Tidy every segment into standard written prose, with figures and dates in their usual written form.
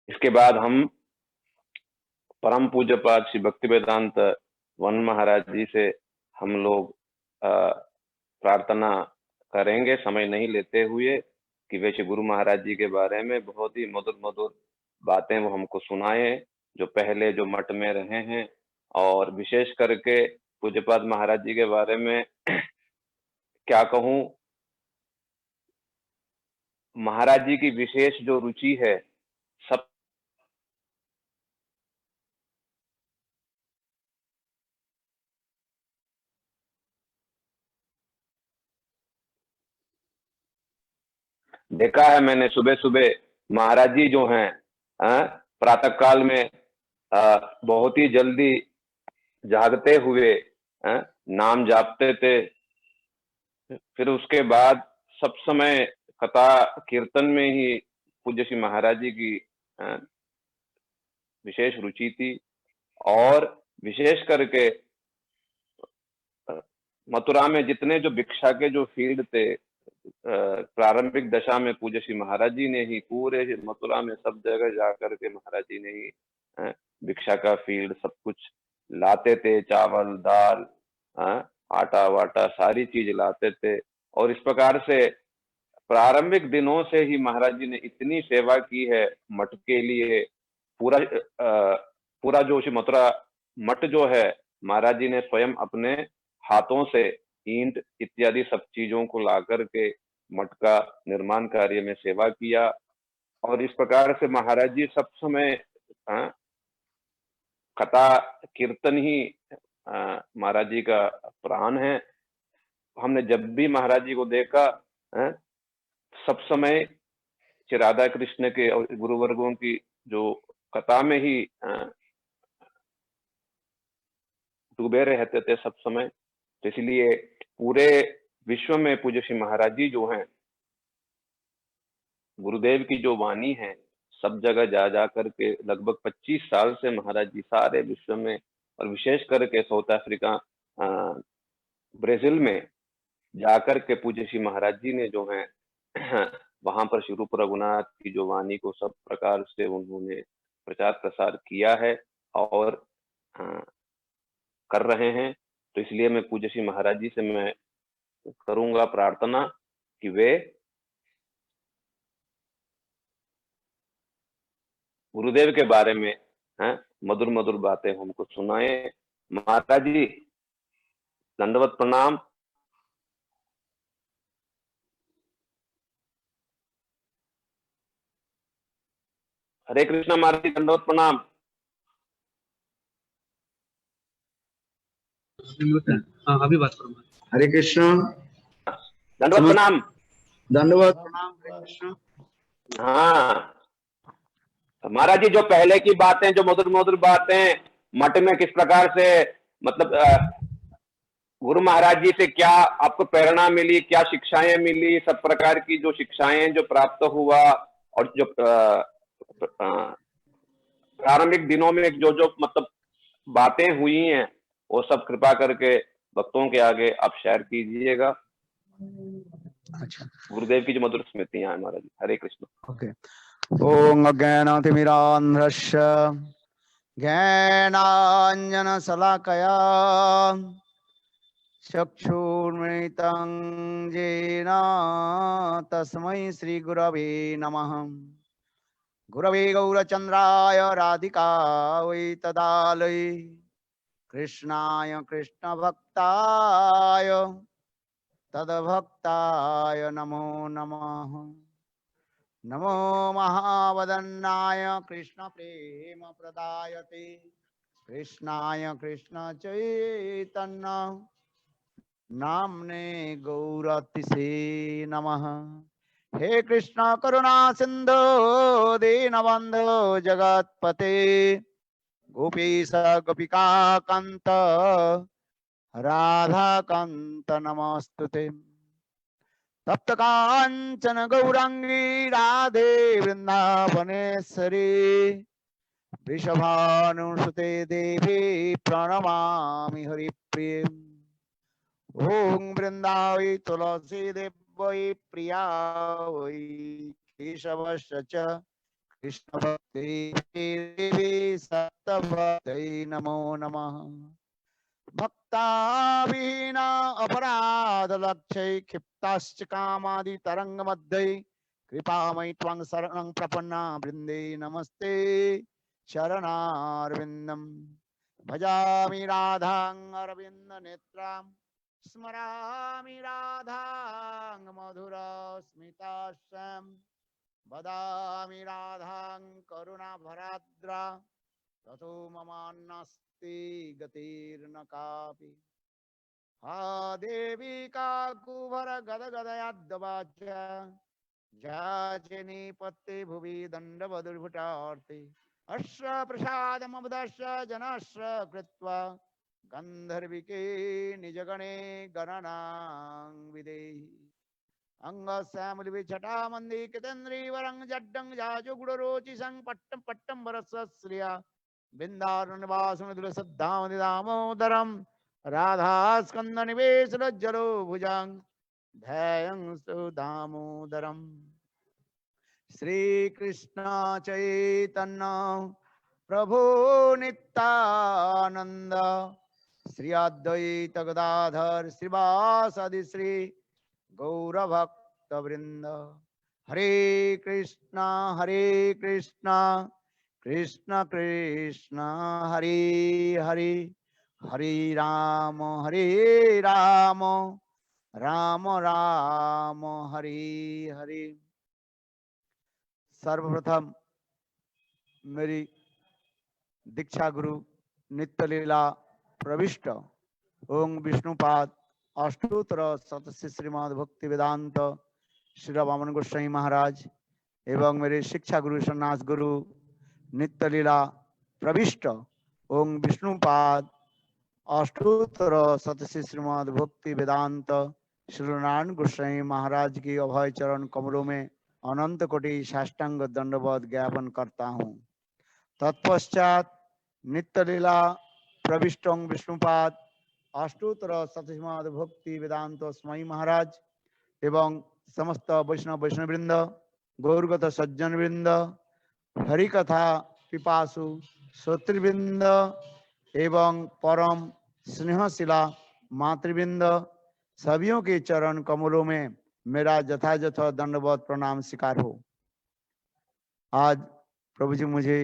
इसके बाद हम परम पूज्य पाद श्री भक्ति वेदांत वन महाराज जी से हम लोग प्रार्थना करेंगे, समय नहीं लेते हुए, कि वे श्री गुरु महाराज जी के बारे में बहुत ही मधुर मधुर बातें वो हमको सुनाए, जो पहले जो मठ में रहे हैं। और विशेष करके पूज्यपाद महाराज जी के बारे में क्या कहूं, महाराज जी की विशेष जो रुचि है, सब देखा है मैंने। सुबह सुबह महाराज जी जो हैं, प्रातः काल में बहुत ही जल्दी जागते हुए नाम जापते थे। फिर उसके बाद सब समय कथा कीर्तन में ही पूज्य श्री महाराज जी की विशेष रुचि थी। और विशेष करके मथुरा में जितने जो भिक्षा के जो फील्ड थे, प्रारंभिक दशा में पूज्य श्री महाराज जी ने ही पूरे मथुरा में सब जगह जाकर के महाराज जी ने ही भिक्षा का फील्ड सब कुछ लाते थे, चावल दाल आटा वाटा सारी चीज लाते थे। और इस प्रकार से प्रारंभिक दिनों से ही महाराज जी ने इतनी सेवा की है मठ के लिए। पूरा जो मथुरा मठ जो है, महाराज जी ने स्वयं अपने हाथों से ईंट इत्यादि सब चीजों को ला करके मठ का निर्माण कार्य में सेवा किया। और इस प्रकार से महाराज जी सब समय कथा कीर्तन ही महाराज जी का प्राण है। हमने जब भी महाराज जी को देखा, सब समय श्री राधा कृष्ण के और गुरुवर्गों की जो कथा में ही डूबे रहते थे सब समय। तो इसलिए पूरे विश्व में पूज्य श्री महाराज जी जो हैं, गुरुदेव की जो वाणी है, सब जगह जा जा करके लगभग 25 साल से महाराज जी सारे विश्व में, और विशेष करके साउथ अफ्रीका ब्राजील में जाकर के पूज्य श्री महाराज जी ने जो है वहां पर श्री रूप रघुनाथ की जो वाणी को सब प्रकार से उन्होंने प्रचार प्रसार किया है और कर रहे हैं। तो इसलिए मैं पूज्य श्री महाराज जी से मैं करूंगा प्रार्थना कि वे गुरुदेव के बारे में मधुर मधुर बातें हमको सुनाए। महाराज जी दंडवत प्रणाम। हरे कृष्णा महाराज जी, दंडवत प्रणाम। अभी बात करूंगा। हरे कृष्ण, दंडवत प्रणाम। दंडवत प्रणाम। हरे कृष्ण। हाँ महाराज जी, जो पहले की बातें, जो मधुर मधुर बातें मठ में किस प्रकार से, मतलब गुरु महाराज जी से क्या आपको प्रेरणा मिली, क्या शिक्षाएं मिली, सब प्रकार की जो शिक्षाएं जो प्राप्त हुआ, और जो प्रारंभिक दिनों में जो जो मतलब बातें हुई हैं, वो सब कृपा करके भक्तों के आगे आप शेयर कीजिएगा। अच्छा, गुरुदेव की जो मधुर स्मृतियां हैं महाराज जी। हरे कृष्ण। ओके। ओम अज्ञानातिमिरान्ध्रस्य ज्ञानाञ्जनशलाकया चक्षुर्मिलितं येन तस्मै श्रीगुरवे नमः। गुरवे गौरचन्द्राय राधिकायै तदालये कृष्णाय कृष्णभक्ताय तद्भक्ताय नमो नमः। नमो महावदन्नाय कृष्ण प्रेम प्रदायते कृष्णाय कृष्ण चैतन्य नाम्ने गौरतिसे नमः। हे कृष्ण करुणा सिंधु दीनबंधु जगत्पते गोपीश गोपिका कांत राधा कांत नमस्तुते। तप्त कांचन गौरांगी राधे वृंदावनेश्वरी वृषभानुसुते देवी प्रणमामि हरिप्रिये। ओम वृंदावै तुलसी देवै प्रिया वै केशवस्य च कृष्ण भक्ति देवी सप्तभक्तये नमो नमः। भक्ताविहीना अपराध लक्ष्य क्षिप्ताश्च कामादि तरंग मध्ये कृपामयि त्वं शरणं प्रपन्ना वृंदे नमस्ते शरणारविंदम। भजामि राधां अरविंद नेत्रां स्मरामि राधां मधुर स्मितास्यां वदामि राधां करुणाभराद्रा ततो ममान्नास्ति गतिर्न कापि। हा देवी काकुभर गदगदयाद्वाच जाचिनी पत्ते भुवि दण्डवदुर्भुटार्ते अश्र प्रसादमबदश्च जनश्र कृत्वा गन्धर्विके निजगणे गणनां विदेहि। अंगश्यामलिविछटामन्दी कितेन्द्रीवरं जड्डं जाजुगुडरोचिसं पट्टं पट्टं वरसश्रिया बिन्दारण्यवासुनिधुलसद्धामनिदामोदरं राधास्कन्दनिवेशलज्जलो भुजां ध्येयं सुदामोदरम्। श्रीकृष्ण चैतन्य प्रभु नित्यानंद श्री अद्वैत गदाधर श्रीवासदि श्री गौरभक्तवृंद। हरे कृष्णा कृष्ण कृष्ण हरे हरे हरे राम राम राम हरे हरे। सर्वप्रथम मेरी दीक्षा गुरु नित्य लीला प्रविष्ट ओम विष्णुपाद अष्टोत्तर सतस्य श्रीमद भक्ति वेदांत श्री वामन गोस्वामी महाराज एवं मेरे शिक्षा गुरु सन्यास गुरु नित्य लीला प्रविष्ट ओम विष्णुपाद अष्टोत्तर सतस्य श्रीमद भक्ति वेदांत श्री नारायण गोस्वामी महाराज की अभय चरण कमलों में अनंत कोटि साष्टांग दंडवत ज्ञापन करता हूँ। तत्पश्चात नित्य लीला प्रविष्ट विष्णुपाद अष्टोत्तर सतश्रीमद भक्ति वेदांत स्वामी महाराज एवं समस्त वैष्णव वृंद गौरगत सज्जन वृंद हरिकथा पिपासु श्रोतृवृंद एवं परम स्नेहशिला मातृवृंद सभियों के चरण कमलों में मेरा यथायथ दंडवत प्रणाम स्वीकार हो। आज प्रभु जी मुझे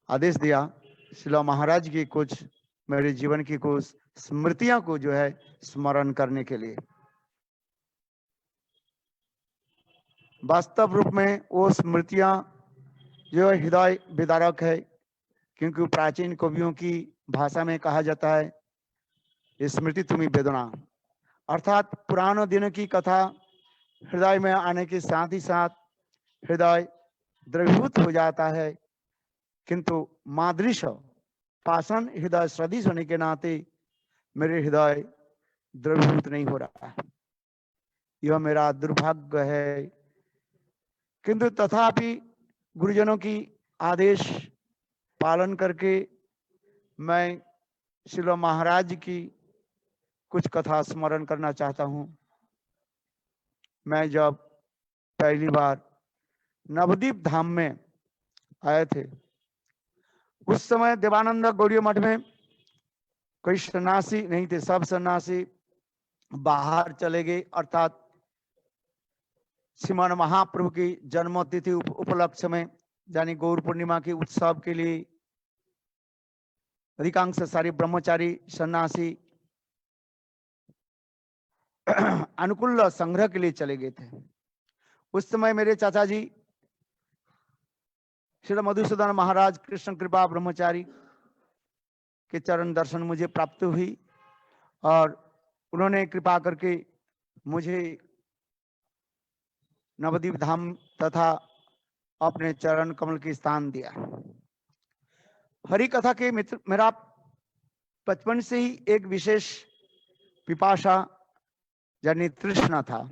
आदेश दिया शिला महाराज की कुछ मेरे जीवन की कुछ स्मृतियां को जो है स्मरण करने के लिए। वास्तव रूप में वो स्मृतियां जो हृदय विदारक है, क्योंकि प्राचीन कवियों की भाषा में कहा जाता है स्मृति तुम्ही वेदना, अर्थात पुराने दिनों की कथा हृदय में आने के साथ ही साथ हृदय द्रवीभूत हो जाता है, किंतु मादृश पाषाण हृदय सदृश होने के नाते मेरे हृदय द्रवीभूत नहीं हो रहा है। यह मेरा दुर्भाग्य है, किंतु तथापि गुरुजनों की आदेश पालन करके मैं श्रील महाराज की कुछ कथा स्मरण करना चाहता हूँ। मैं जब पहली बार नवदीप धाम में आए थे, उस समय देवानंद गौड़ीय मठ में कोई सन्यासी नहीं थे, सब सन्यासी बाहर चले गए, अर्थात श्रीमान महाप्रभु की जन्मतिथि उपलक्ष्य में यानी गौर पूर्णिमा के उत्सव के लिए अधिकांश सारे ब्रह्मचारी सन्यासी अनुकूल संग्रह के लिए चले गए थे। उस समय मेरे चाचा जी श्री मधुसूदन महाराज कृष्ण कृपा ब्रह्मचारी के चरण दर्शन मुझे प्राप्त हुई और उन्होंने कृपा करके मुझे नवदीप धाम तथा अपने चरण कमल की स्थान दिया। हरि कथा के मित्र मेरा बचपन से ही एक विशेष पिपाशा यानी तृष्णा था।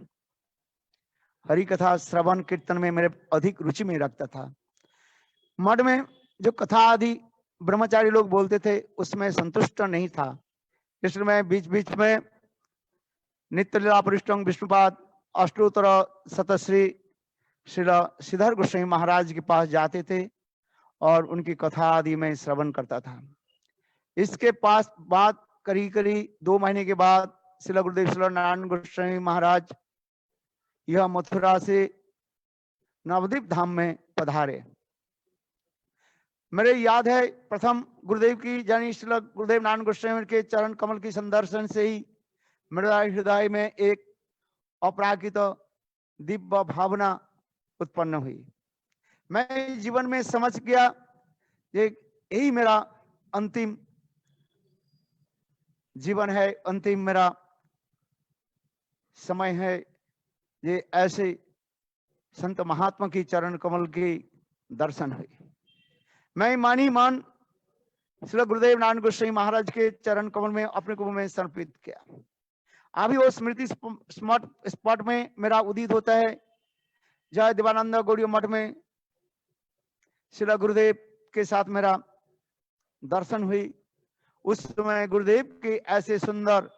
हरि कथा श्रवण कीर्तन में मेरे अधिक रुचि में रखता था। मठ में जो कथा आदि ब्रह्मचारी लोग बोलते थे उसमें संतुष्ट नहीं था, इसलिए मैं बीच बीच में नित्य लीला पृष्ठं विष्णुपाद अष्टोत्तर शतश्री श्रीला श्रीधर गोस्वामी महाराज के पास जाते थे और उनकी कथा आदि में श्रवण करता था। इसके पास बाद करीब 2 महीने के बाद श्रीला गुरुदेव श्रीला नारायण गोस्वामी महाराज यह मथुरा से नवद्वीप धाम में पधारे। मेरे याद है प्रथम गुरुदेव की यानी श्रीला गुरुदेव नारायण गोस्वामी के चरण कमल की संदर्शन से ही मेरे हृदय में एक अपराकित दिव्य भावना उत्पन्न हुई। मैं जीवन में समझ गया ये यही मेरा अंतिम जीवन है, अंतिम मेरा समय है। ये ऐसे संत महात्मा की चरण कमल की दर्शन हुई। मैं मान श्री गुरुदेव नारायण गोस्वामी महाराज के चरण कमल में अपने को मैं समर्पित किया। अभी वो स्मृति स्पॉट में मेरा उदित होता है। जय देवानंद गौड़ी मठ में श्री गुरुदेव के साथ मेरा दर्शन हुई। उस समय गुरुदेव के ऐसे सुंदर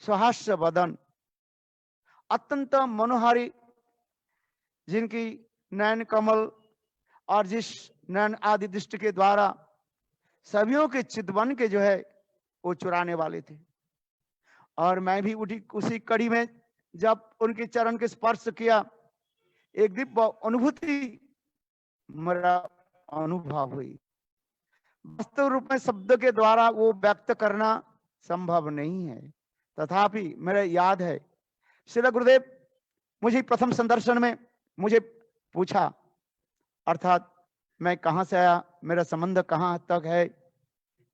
सुहास्य वदन, अत्यंत मनोहारी, जिनकी नयन कमल और जिस नयन आदि दृष्टि के द्वारा सभियों के चितवन के जो है वो चुराने वाले थे। और मैं भी उसी कड़ी में जब उनके चरण के स्पर्श किया, एक दिव्य अनुभूति मेरा अनुभव हुई। वास्तव रूप में शब्द के द्वारा वो व्यक्त करना संभव नहीं है, तथापि मेरा याद है श्री गुरुदेव मुझे प्रथम संदर्शन में मुझे पूछा, अर्थात मैं कहाँ से आया, मेरा संबंध कहाँ तक है,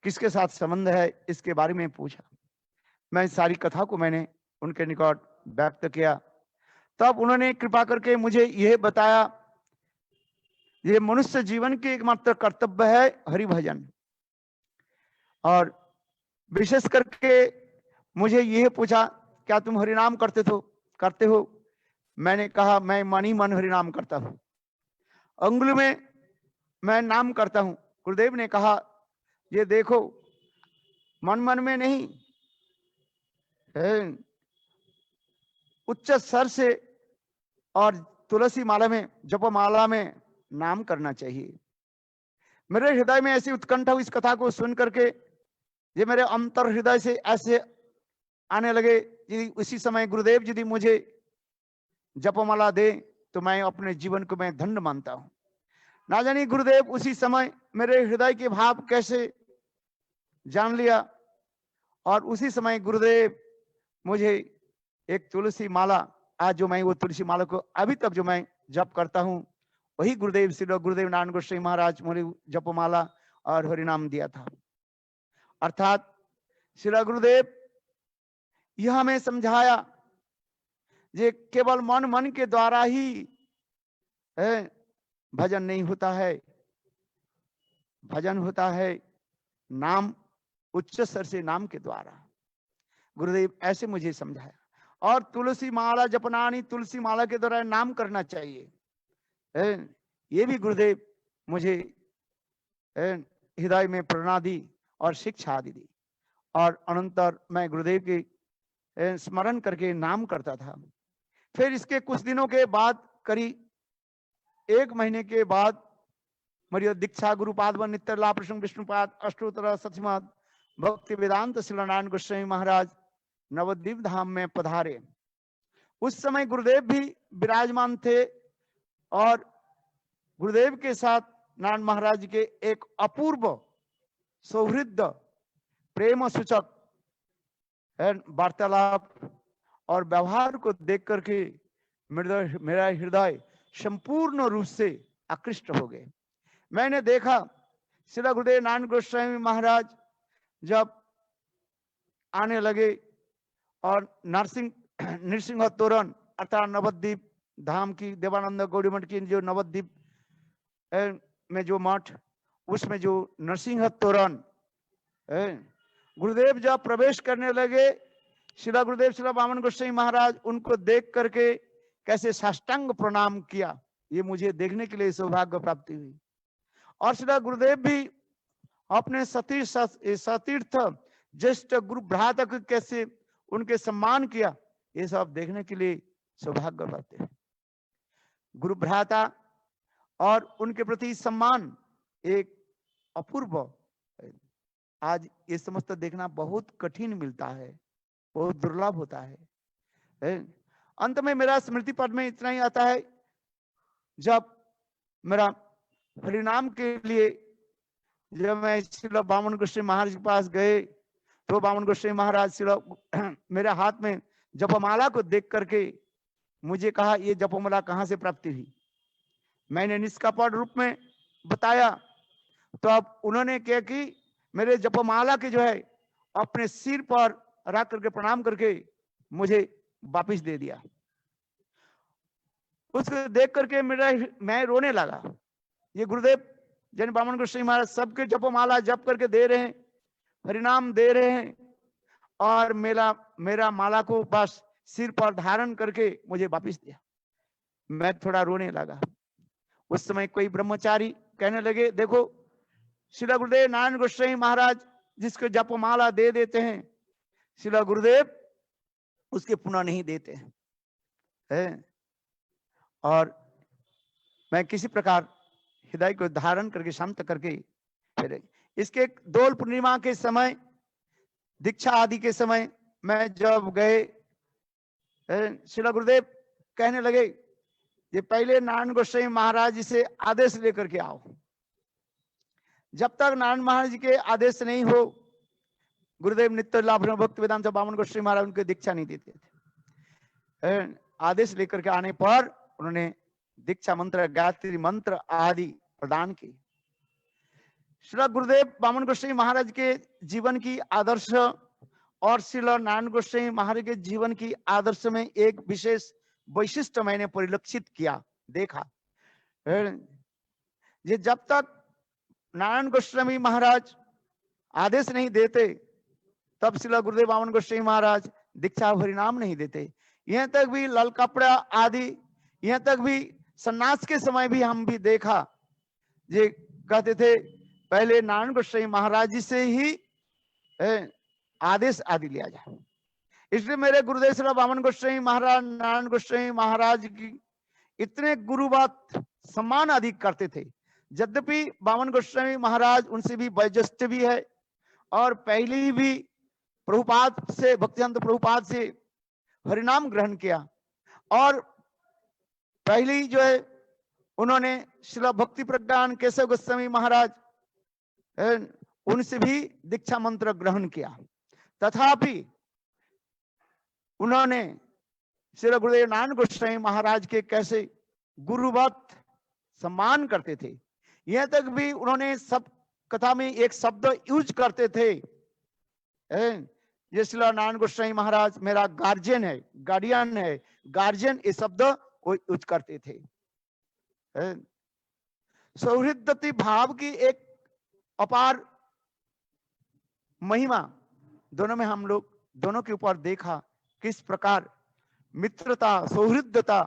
किसके साथ संबंध है, इसके बारे में पूछा। मैं सारी कथा को मैंने उनके निकट व्यक्त किया। तब उन्होंने कृपा करके मुझे यह बताया, ये मनुष्य जीवन की एकमात्र कर्तव्य है हरि भजन। और विशेष करके मुझे यह पूछा, क्या तुम हरिनाम करते हो? मैंने कहा मैं मन ही मन हरिनाम करता हूँ, अंगुल में मैं नाम करता हूँ। गुरुदेव ने कहा, ये देखो मन मन में नहीं, उच्च स्वर से और तुलसी माला में, जपमाला में नाम करना चाहिए। मेरे हृदय में ऐसी उत्कंठा हुई इस कथा को सुन करके, ये मेरे अंतर हृदय से ऐसे आने लगे। यदि उसी समय गुरुदेव यदि मुझे जपमाला दे तो मैं अपने जीवन को मैं धन्य मानता हूं। ना जानिए गुरुदेव उसी समय मेरे हृदय के भाव कैसे जान लिया, और उसी समय गुरुदेव मुझे एक तुलसी माला, आज जो मैं वो तुलसी माला को अभी तक जो मैं जप करता हूं, वही गुरुदेव श्री गुरुदेव नारायण गोस्वामी महाराज मुझे जपमाला और हरिनाम दिया था। अर्थात श्री गुरुदेव यह हमें समझाया, ये केवल मन के द्वारा ही भजन नहीं होता है, भजन होता है नाम, उच्च स्वर से नाम के द्वारा। गुरुदेव ऐसे मुझे समझाया। और तुलसी माला जपनानी, तुलसी माला के द्वारा नाम करना चाहिए, ये भी गुरुदेव मुझे हृदय में प्रेरणा दी और शिक्षा आदि दी। और अनंतर मैं गुरुदेव के स्मरण करके नाम करता था। फिर इसके कुछ दिनों के बाद, करीब 1 महीने के बाद, मेरी दीक्षा गुरुपाद व नित्य लाभ प्रसंग विष्णुपाद अष्टोत्तर सतसिमद भक्ति वेदांत श्री नारायण गोस्वामी महाराज नवद्वीप धाम में पधारे। उस समय गुरुदेव भी विराजमान थे और गुरुदेव के साथ नारायण महाराज के एक अपूर्व सौहृद प्रेम सूचक वार्तालाप और व्यवहार को देख करके मेरा हृदय संपूर्ण रूप से आकृष्ट हो गए। मैंने देखा श्री गुरुदेव नारायण गोस्वामी महाराज जब आने लगे और नरसिंह तोरण अर्थात नवद्वीप धाम की देवानंद गौड़ी मठ की जो नवद्वीप में जो मठ, उसमें जो नरसिंह तोरण गुरुदेव जब प्रवेश करने लगे, श्री गुरुदेव श्री वामन गोस्वामी महाराज उनको देख करके कैसे साष्टांग प्रणाम किया, ये मुझे देखने के लिए सौभाग्य प्राप्ति हुई। और श्री गुरुदेव भी अपने सतीर्थ ज्येष्ठ गुरु भ्राता को कैसे उनके सम्मान किया, ये सब देखने के लिए सौभाग्य प्राप्ति हुई। गुरु भ्राता और उनके प्रति सम्मान एक अपूर्व। आज ये समस्त देखना बहुत कठिन मिलता है, बहुत दुर्लभ होता है। अंत में मेरा स्मृति पद में इतना ही आता है, जब मेरा हरिनाम के लिए जब मैं श्रील बामन गोस्वामी महाराज के पास गए, तो बामन गोस्वामी महाराज श्रील मेरे हाथ में जपमाला को देख करके मुझे कहा, ये जपमाला कहाँ से प्राप्ति हुई? मैंने निष्कपट रूप में बताया, तो अब उन्होंने क्या कि मेरे जपमाला के जो है अपने सिर पर रख करके प्रणाम करके मुझे वापिस दे दिया। उसको देख करके मैं रोने लगा। ये गुरुदेव जैन बामन गोस्वामी महाराज सबके जपमाला जप करके दे रहे हैं, हरिनाम दे रहे हैं, और मेरा माला को बस सिर पर धारण करके मुझे वापिस दिया। मैं थोड़ा रोने लगा। उस समय कोई ब्रह्मचारी कहने लगे, देखो श्रील गुरुदेव नारायण गोस्वामी महाराज जिसको जपमाला दे देते हैं, श्रील गुरुदेव उसके पुनः नहीं देते हैं। और मैं किसी प्रकार हृदय को धारण करके शांत करके फिर इसके दोल पूर्णिमा के समय, दीक्षा आदि के समय मैं जब गए, श्रील गुरुदेव कहने लगे, ये पहले नारायण गोस्वामी महाराज जी से आदेश लेकर के आओ। जब तक नारायण महाराज जी के आदेश नहीं हो, गुरुदेव नित्य लाभ भक्त वेदांत बामन गोस्वामी महाराज उनको दीक्षा नहीं देते थे। आदेश लेकर के आने पर उन्होंने दीक्षा मंत्र, गायत्री मंत्र आदि प्रदान किए। श्री गुरुदेव बामन गोस्वामी महाराज के जीवन की आदर्श और श्री नारायण गोस्वामी महाराज के जीवन की आदर्श में एक विशेष वैशिष्ट्य मैंने परिलक्षित किया, देखा। ये जब तक नारायण गोस्वामी महाराज आदेश नहीं देते, तब श्री गुरुदेव बामन गोस्वामी महाराज दीक्षा हरिनाम नहीं देते। यहाँ तक भी लाल कपड़ा आदि, यहाँ तक भी सन्यास के समय भी हम भी देखा, ये कहते थे पहले नारायण गोस्वामी महाराज जी से ही आदेश आदि लिया जाए। इसलिए मेरे गुरुदेव श्री बामन गोस्वामी महाराज नारायण गोस्वामी महाराज की इतने गुरुवत सम्मान अधिक करते थे। यद्यपि बामन गोस्वामी महाराज उनसे भी वयोज्येष्ठ भी है, और पहले ही भी प्रभुपाद से, भक्तिवेदांत प्रभुपाद से हरिनाम ग्रहण किया, और पहले ही जो है उन्होंने श्री भक्ति प्रज्ञान केशव गोस्वामी महाराज उनसे भी दीक्षा मंत्र ग्रहण किया। तथापि उन्होंने श्री गुरुदेव नारायण गोस्वामी महाराज के कैसे गुरुवत सम्मान करते थे। यह तक भी उन्होंने सब कथा में एक शब्द यूज करते थे, ये श्री नारायण गोस्वामी महाराज मेरा गार्जियन है, गार्डियन है, गार्जियन ये शब्द वो यूज करते थे। सौहृदति भाव की एक अपार महिमा दोनों में हम लोग दोनों के ऊपर देखा, किस प्रकार मित्रता सौहृदता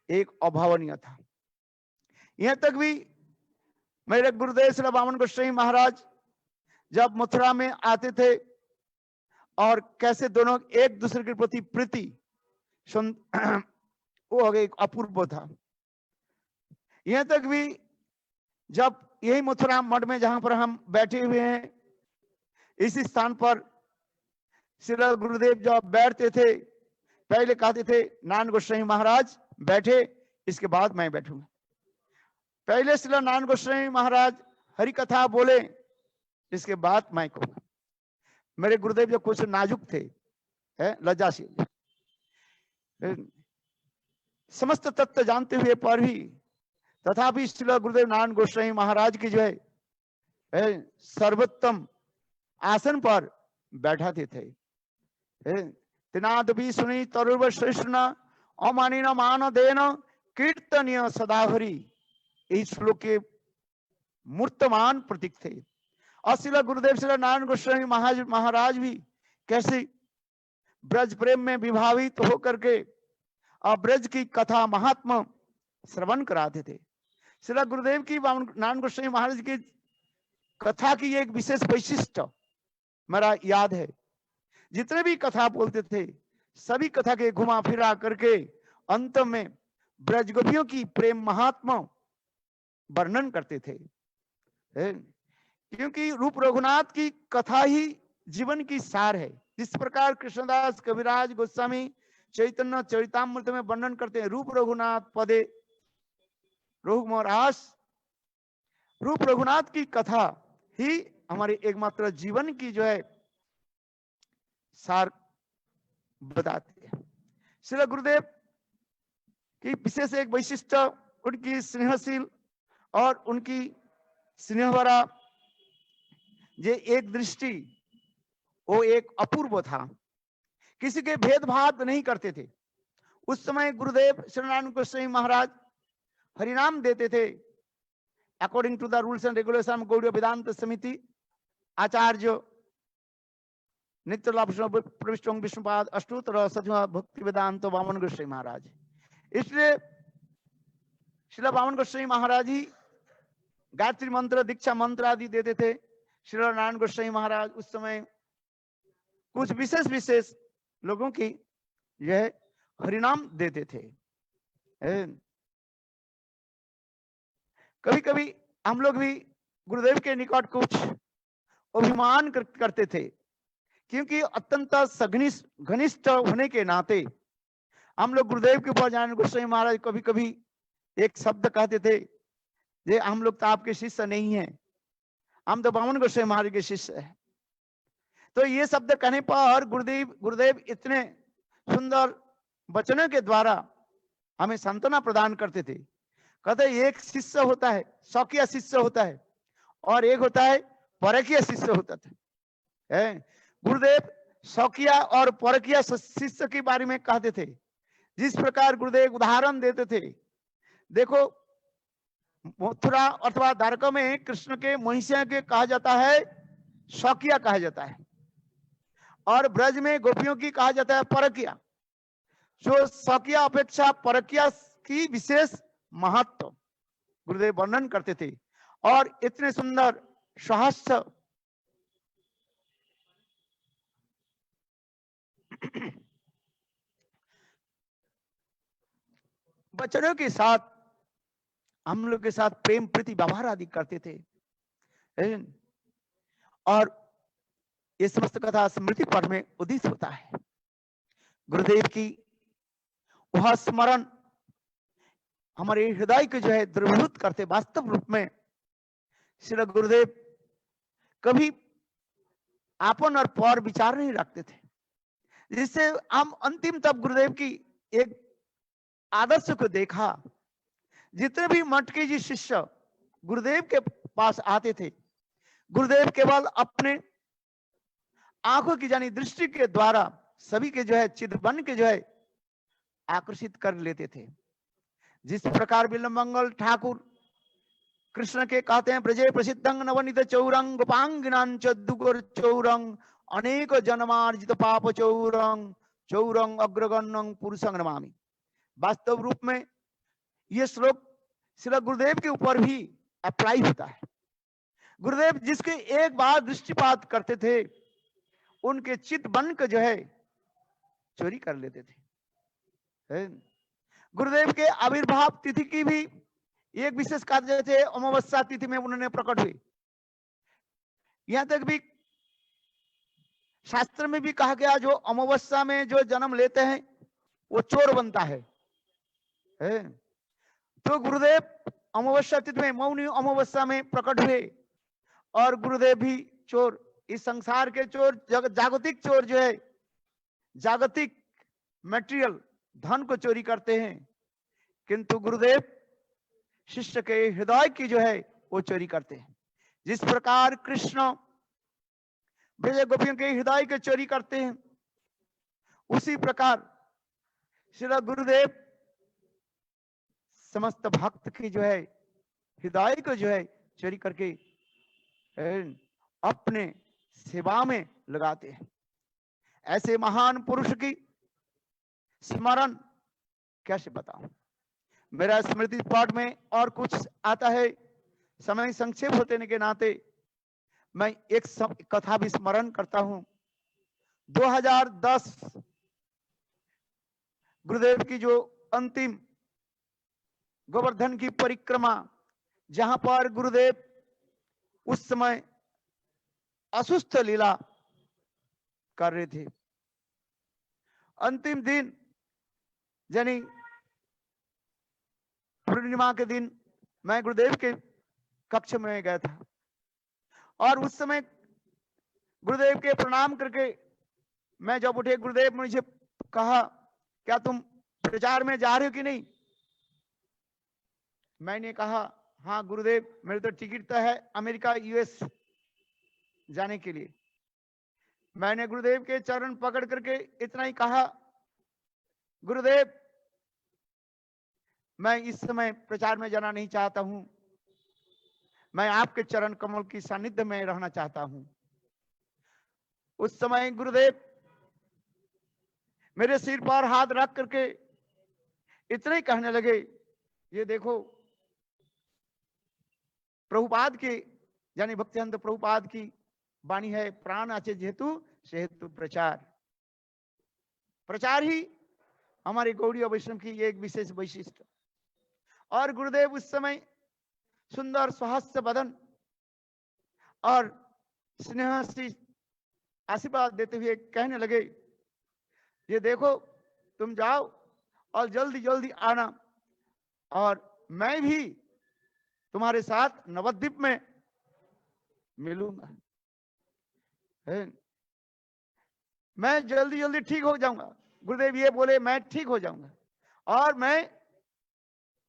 एक अभावनीय था। यहां तक भी मेरे गुरुदेव श्री बामन गोस्वामी महाराज जब मथुरा में आते थे, और कैसे दोनों एक दूसरे के प्रति प्रीति वो एक अपूर्व था। यहां तक भी जब यही मथुरा मठ में जहां पर हम बैठे हुए हैं, इसी स्थान पर श्री गुरुदेव जब बैठते थे, पहले कहते थे नारायण गोस्वामी महाराज बैठे, इसके बाद मैं बैठूंगा। पहले श्री नारायण गोस्वामी महाराज हरि कथा बोले, इसके बाद मैं कहूंगा। मेरे गुरुदेव जो कुछ नाजुक थे, लज्जाशील, समस्त तत्व जानते हुए पर भी तथापि श्री गुरुदेव नारायण गोस्वामी महाराज की जो है सर्वोत्तम आसन पर बैठाते थे। तिनाद भी सुनी तरुव श्रेष्ठना अमानी न मान देन कीर्तनीय सदाहरी, इस श्लोक के मूर्तमान प्रतीक थे। और श्री गुरुदेव श्री नारायण गोस्वामी महाराज भी कैसे ब्रज प्रेम में विभावित होकर के और ब्रज की कथा महात्मा श्रवण कराते थे। श्री गुरुदेव की नारायण गोस्वामी महाराज की कथा की एक विशेष वैशिष्ट मेरा याद है। जितने भी कथा बोलते थे, सभी कथा के घुमा फिरा करके अंत में ब्रज गोपियों की प्रेम महात्मा वर्णन करते थे। क्योंकि रूप रघुनाथ की कथा ही जीवन की सार है। जिस प्रकार कृष्णदास कविराज गोस्वामी चैतन्य चरितामृत में वर्णन करते हैं, रूप रघुनाथ पदे रघुमरास, रूप रघुनाथ की कथा ही हमारे एकमात्र जीवन की जो है सार बताते हैं। श्री गुरुदेव की विशेष एक वैशिष्ट उनकी स्नेहशील और उनकी स्नेह भरा ये एक दृष्टि, वो एक अपूर्व था। किसी के भेदभाव नहीं करते थे। उस समय गुरुदेव श्री नारायण गोस्वामी महाराज हरिनाम देते थे according to the rules and regulation Gaudiya Vedanta Samiti. आचार्य नित्य प्रविष्ट विष्णुपाद अष्टोत्तर सतमा भक्ति वेदांत वामन गोस्वामी महाराज। इसलिए श्रील वामन गोस्वामी महाराज ही गायत्री मंत्र दीक्षा मंत्र आदि देते थे। श्री नारायण गोस्वामी महाराज उस समय कुछ विशेष लोगों की यह हरिनाम देते थे। कभी कभी हम लोग भी गुरुदेव के निकट कुछ अभिमान करते थे, क्योंकि अत्यंत घनिष्ठ होने के नाते हम लोग गुरुदेव के ऊपर जाने गोस्वामी महाराज कभी कभी एक शब्द कहते थे, जे हम लोग तो आपके शिष्य नहीं हैं, हम तो वामन गोस्वामी महाराज के शिष्य हैं। तो ये शब्द कहने पर गुरुदेव इतने सुंदर वचनों के द्वारा हमें सांत्वना प्रदान करते थे। कहते एक शिष्य होता है, शौकिया शिष्य होता है, और एक होता है परकीय शिष्य होता था। गुरुदेव शौकिया और परकीय शिष्य के बारे में कहते थे। जिस प्रकार गुरुदेव उदाहरण देते थे, देखो मथुरा अथवा द्वारका में कृष्ण के महिषिया के कहा जाता है शौकिया कहा जाता है, और ब्रज में गोपियों की कहा जाता है परकिया। जो शौकिया अपेक्षा परकिया की विशेष महत्व गुरुदेव वर्णन करते थे। और इतने सुंदर सहस्त्र वचनों के साथ हम लोग के साथ प्रेम प्रीति व्यवहार आदि करते थे। और ये समस्त कथा स्मृति पथ में उदित होता है। गुरुदेव की वह स्मरण हमारे हृदय को जो है द्रवीभूत करते। वास्तव रूप में श्री गुरुदेव कभी आपन और पर विचार नहीं रखते थे, जिससे हम अंतिम तब गुरुदेव की एक आदर्श को देखा। जितने भी मठ के जी शिष्य गुरुदेव के पास आते थे, गुरुदेव केवल अपने आंखों की जानी दृष्टि के द्वारा सभी के जो है चित्त बन के जो है आकर्षित कर लेते थे। जिस प्रकार बिल्वमंगल ठाकुर कृष्ण के कहते हैं, ब्रजे प्रसिद्धं नवनीत चौरंग गोपांगिनां चौर चौरंग अनेक जन्मार्जित पाप चौरंग चौरंग अग्रगण्यं पुरुषं नमामि। वास्तव रूप में यह श्लोक श्री गुरुदेव के ऊपर भी अप्लाई होता है। गुरुदेव जिसके एक बार दृष्टिपात करते थे, उनके चित्त बन के जो है चोरी कर लेते थे। गुरुदेव के आविर्भाव तिथि की भी एक विशेष कार्य थे, अमावस्या तिथि में उन्होंने प्रकट हुए। यहां तक भी शास्त्र में भी कहा गया, जो अमावस्या में जो जन्म लेते हैं वो चोर बनता है। तो गुरुदेव अमावस्या तिथि में मौनी अमावस्या में प्रकट हुए, और गुरुदेव भी चोर, इस संसार के चोर, जागतिक चोर जो है जागतिक मटेरियल धन को चोरी करते हैं, किंतु गुरुदेव शिष्य के हृदय की जो है वो चोरी करते हैं। जिस प्रकार कृष्ण ब्रज गोपियों के हृदय को चोरी करते हैं, उसी प्रकार श्री गुरुदेव समस्त भक्त की जो है हृदय को जो है चोरी करके अपने सेवा में लगाते हैं। ऐसे महान पुरुष की स्मरण कैसे बताऊं। मेरा स्मृति पाठ में और कुछ आता है, समय संक्षेप होने के नाते मैं एक कथा भी स्मरण करता हूं। 2010 गुरुदेव की जो अंतिम गोवर्धन की परिक्रमा, जहां पर गुरुदेव उस समय असुस्थ लीला कर रहे थे। अंतिम दिन यानी पूर्णिमा के दिन मैं गुरुदेव के कक्ष में गया था और उस समय गुरुदेव के प्रणाम करके मैं जब उठे, गुरुदेव मुझे कहा, क्या तुम प्रचार में जा रहे हो कि नहीं? मैंने कहा, हाँ गुरुदेव, मेरे तो टिकट तो है अमेरिका यूएस जाने के लिए। मैंने गुरुदेव के चरण पकड़ करके इतना ही कहा, गुरुदेव मैं इस समय प्रचार में जाना नहीं चाहता हूं, मैं आपके चरण कमल की सानिध्य में रहना चाहता हूं। उस समय गुरुदेव मेरे सिर पर हाथ रख करके इतने ही कहने लगे, ये देखो प्रभुपाद के यानी भक्तिवेदांत प्रभुपाद की वाणी है, प्राण आचे जेतु से हेतु प्रचार। प्रचार ही हमारे गौड़ीय वैष्णव की एक विशेष वैशिष्ट। और गुरुदेव उस समय सुंदर सुहास्य बदन और स्नेह से आशीर्वाद देते हुए कहने लगे, ये देखो तुम जाओ और जल्दी जल्दी आना और मैं भी तुम्हारे साथ नवद्वीप में मिलूंगा। मैं जल्दी जल्दी ठीक हो जाऊंगा। गुरुदेव ये बोले, मैं ठीक हो जाऊंगा और मैं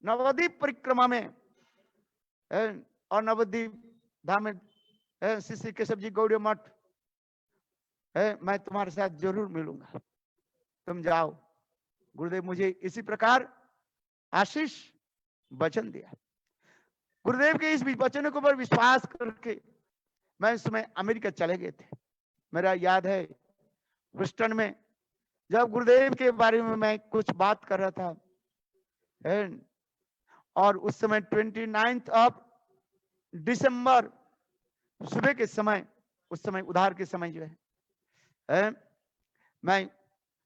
नवद्वीप परिक्रमा में और नवद्वीप धाम में श्री श्री केशव जी गौड़ीय मठ मैं तुम्हारे साथ जरूर मिलूंगा, तुम जाओ। गुरुदेव मुझे इसी प्रकार आशीष वचन दिया। गुरुदेव के इस वचन के ऊपर विश्वास करके मैं उस समय अमेरिका चले गए थे। मेरा याद है ह्यूस्टन में जब गुरुदेव के बारे में मैं कुछ बात कर रहा था और उस समय 29 दिसंबर सुबह के समय, उस समय उधार के समय जो है मैं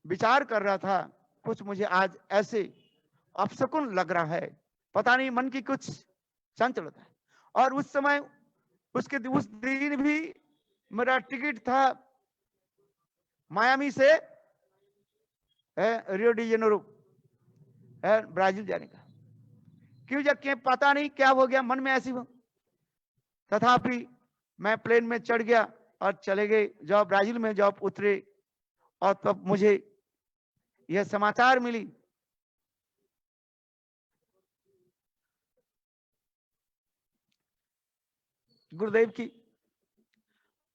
विचार कर रहा था, कुछ मुझे आज ऐसे अपशकुन लग रहा है, पता नहीं मन की कुछ चंचलता है। और उस समय उस दिन भी मेरा टिकट था मायामी से रियो डी जेनेरो ब्राजील जाने का। क्यों जाके पता नहीं क्या हो गया, मन में ऐसी हो, तथापि मैं प्लेन में चढ़ गया और चले गए। जब ब्राजील में जब उतरे और तब मुझे यह समाचार मिली, गुरुदेव की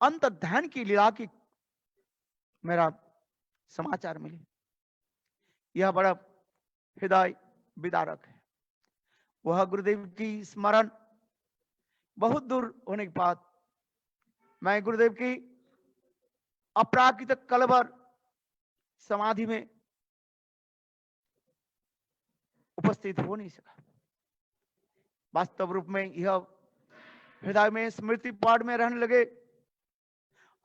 अंतर्ध्यान की लीला की मेरा समाचार मिली। यह बड़ा हृदय विदारक है। वह गुरुदेव की स्मरण बहुत दूर होने के बाद मैं गुरुदेव की अपराकृत कलवर समाधि में उपस्थित हो नहीं सका। वास्तव रूप में यह हृदय में स्मृति पाठ में रहने लगे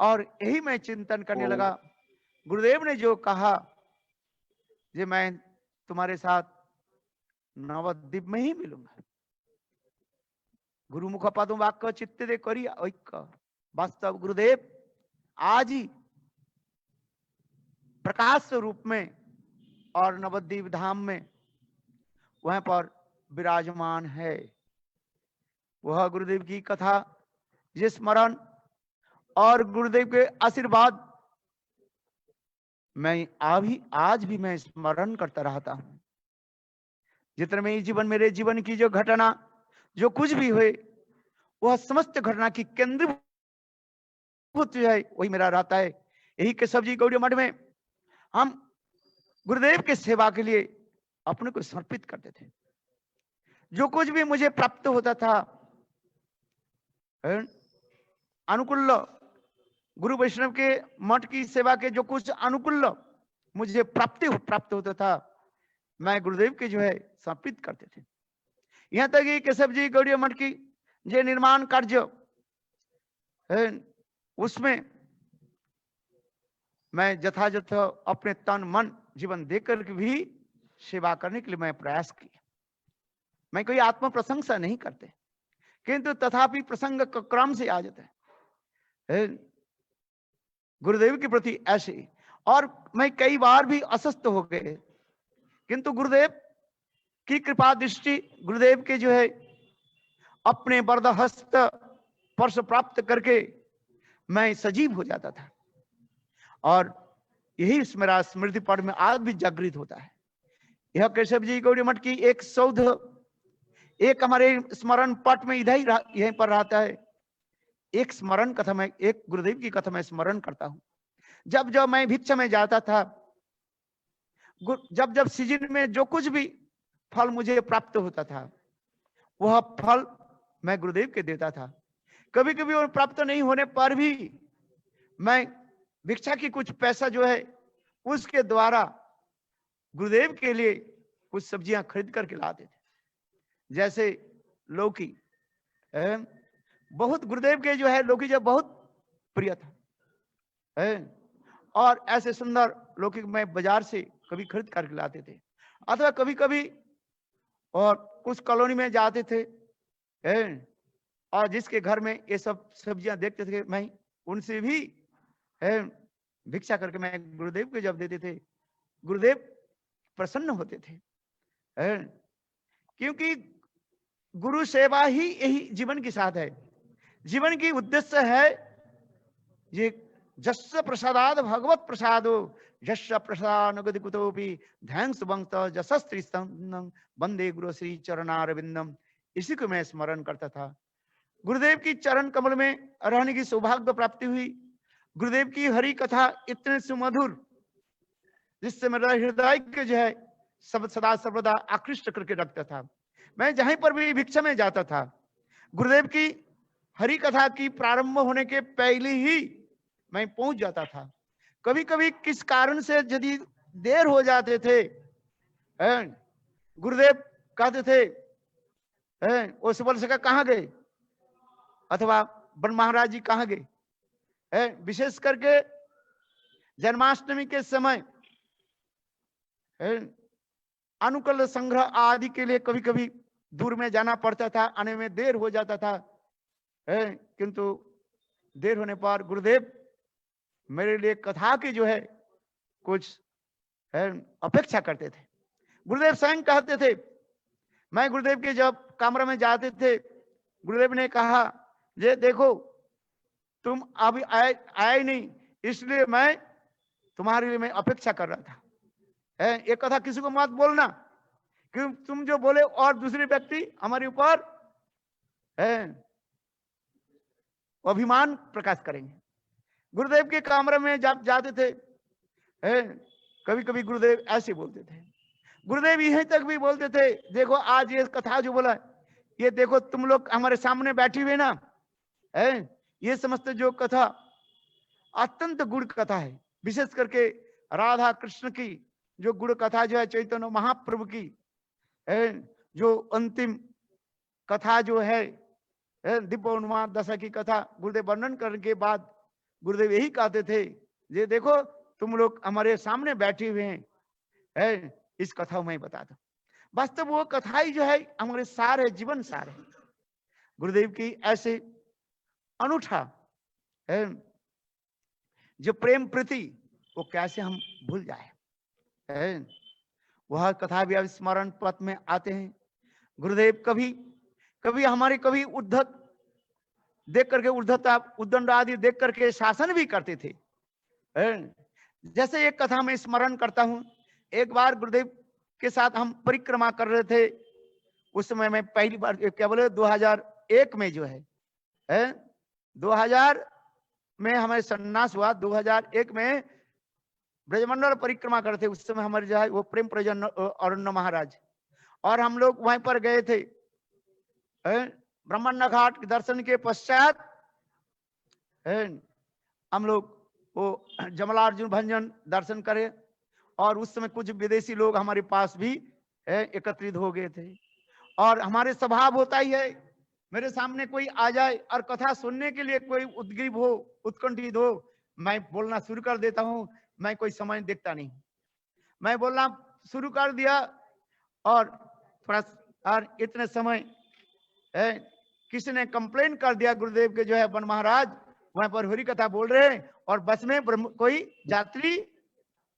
और यही मैं चिंतन करने लगा, गुरुदेव ने जो कहा कि मैं तुम्हारे साथ नवद्वीप में ही मिलूंगा। गुरु मुख पदों वाक्य चित्त दे करी ऐक्य। वास्तव गुरुदेव आज ही प्रकाश रूप में और नवद्वीप धाम में वहां पर विराजमान है। वह गुरुदेव की कथा, ये स्मरण और गुरुदेव के आशीर्वाद मैं आज भी मैं स्मरण करता रहता हूं। जितने मेरे जीवन, मेरे जीवन की जो घटना, जो कुछ भी हुए, वह समस्त घटना की केंद्रीभूत जो है वही मेरा रहता है। यही केशव जी गौड़ीय मठ में हम गुरुदेव के सेवा के लिए अपने को समर्पित करते थे। जो कुछ भी मुझे प्राप्त होता था अनुकूल, गुरु वैष्णव के मठ की सेवा के जो कुछ अनुकूल मुझे प्राप्त होता था, मैं गुरुदेव के जो है समर्पित करते थे। यहां तक कि केशव जी गौड़ीय मठ की जो निर्माण कार्य उसमें मैं यथायथ अपने तन मन जीवन देकर भी सेवा करने के लिए मैं प्रयास किया। मैं कोई आत्म प्रशंसा नहीं करते, किंतु तथापि प्रसंग क्रम से आ जाता है गुरुदेव के प्रति ऐसे। और मैं कई बार भी अस्वस्थ हो गए, किंतु गुरुदेव की कृपा दृष्टि, गुरुदेव के जो है अपने वरदहस्त स्पर्श प्राप्त करके मैं सजीव हो जाता था। और यही मेरा स्मृति पट में आज भी जागृत होता है। यह केशव जी गौड़ी मठ की एक सौध, एक हमारे स्मरण पट में इधर ही यहीं पर रहता है। एक स्मरण कथा में, एक गुरुदेव की कथा में स्मरण करता हूं। जब जब मैं भिक्षा में जाता था, जब जब सीजन में जो कुछ भी फल मुझे प्राप्त होता था, वह फल मैं गुरुदेव के देता था। कभी कभी वो प्राप्त नहीं होने पर भी मैं भिक्षा की कुछ पैसा जो है उसके द्वारा गुरुदेव के लिए कुछ सब्जियां खरीद करके लाते थे, जैसे लौकी। बहुत गुरुदेव के जो है लौकी जो बहुत प्रिय था, और ऐसे सुंदर लौकी मैं बाजार से कभी खरीद करके लाते थे। अथवा कभी कभी और कुछ कॉलोनी में जाते थे, और जिसके घर में ये सब सब्जियां देखते थे, मैं उनसे भी भिक्षा करके मैं गुरुदेव को जब देते थे, गुरुदेव प्रसन्न होते थे। क्योंकि गुरु सेवा ही यही जीवन की साथ है। जीवन की उद्देश्य है ये जस्य प्रसादाद भगवत प्रसादो यस्य प्रसादानुगति कुतोपि ध्यांस वंश जसस्त्री वंदे गुरु श्री चरणारविंदम। इसी को मैं स्मरण करता था। गुरुदेव की चरण कमल में रहने की सौभाग्य प्राप्ति हुई। गुरुदेव की हरि कथा इतने सुमधुर, जिससे मेरा हृदय के जो है सब सदा सर्वदा आकृष्ट करके रखता था। मैं जहां पर भी भिक्षा में जाता था, गुरुदेव की हरि कथा की प्रारंभ होने के पहले ही मैं पहुंच जाता था। कभी कभी किस कारण से यदि देर हो जाते थे, गुरुदेव कहते थे वो सुबल से कहाँ गए, अथवा बन महाराज जी कहाँ गए। विशेष करके जन्माष्टमी के समय अनुकूल संग्रह आदि के लिए कभी कभी दूर में जाना पड़ता था, आने में देर हो जाता था। किंतु देर होने पर गुरुदेव मेरे लिए कथा की जो है कुछ अपेक्षा करते थे। गुरुदेव स्वयं कहते थे, मैं गुरुदेव के जब कमरे में जाते थे, गुरुदेव ने कहा, ये देखो तुम अभी आए नहीं, इसलिए मैं तुम्हारे लिए मैं अपेक्षा कर रहा था। एक कथा किसी को मत बोलना, कि तुम जो बोले और दूसरे व्यक्ति हमारे ऊपर अभिमान प्रकाश करेंगे। गुरुदेव के कमरे में जब जाते थे, कभी कभी गुरुदेव ऐसे बोलते थे। गुरुदेव यहीं तक भी बोलते थे, देखो आज ये कथा जो बोला, ये देखो तुम लोग हमारे सामने बैठी हुए ना, ये समझते जो कथा अत्यंत गुड़ कथा है। विशेष करके राधा कृष्ण की जो गुड़ कथा जो है, चैतन्य महाप्रभु की जो अंतिम कथा जो है, दिव्य उन्माद दशा की कथा गुरुदेव वर्णन करने के बाद गुरुदेव यही कहते थे, ये देखो तुम लोग हमारे सामने बैठे हुए हैं, इस कथा में बता दो। वास्तव वो कथा ही जो है हमारे सार है, जीवन सार है। गुरुदेव की ऐसे अनूठा जो प्रेम प्रीति, वो कैसे हम भूल जाए। वह कथा भी अब स्मरण पथ में आते हैं। गुरुदेव कभी कभी हमारे कभी उद्धत देख करके, उद्धता उद्दंड आदि देख करके शासन भी करते थे। जैसे एक कथा में स्मरण करता हूं, एक बार गुरुदेव के साथ हम परिक्रमा कर रहे थे। उस समय मैं पहली बार क्या बोले 2001 में जो है 2000 में हमारे सन्यास हुआ। 2001 में ब्रजमंडल परिक्रमा करते थे। उस समय हमारे जो है वो प्रेम प्रजन अरण्य महाराज, और हम लोग वहीं पर गए थे। ब्रह्मण्ड घाट के दर्शन के पश्चात हम लोग वो जमलार्जुन भंजन दर्शन करे, और उस समय कुछ विदेशी लोग हमारे पास भी एकत्रित हो गए थे। और हमारे स्वभाव होता ही है, मेरे सामने कोई आ जाए और कथा सुनने के लिए कोई उद्ग्रीव हो, उत्कंठित हो, मैं बोलना शुरू कर देता हूं। मैं कोई समय देखता नहीं, मैं बोलना शुरू कर दिया, और थोड़ा और इतने समय किसी ने कंप्लेन कर दिया गुरुदेव के जो है वन महाराज वहां पर हरि कथा बोल रहे हैं और बस में कोई यात्री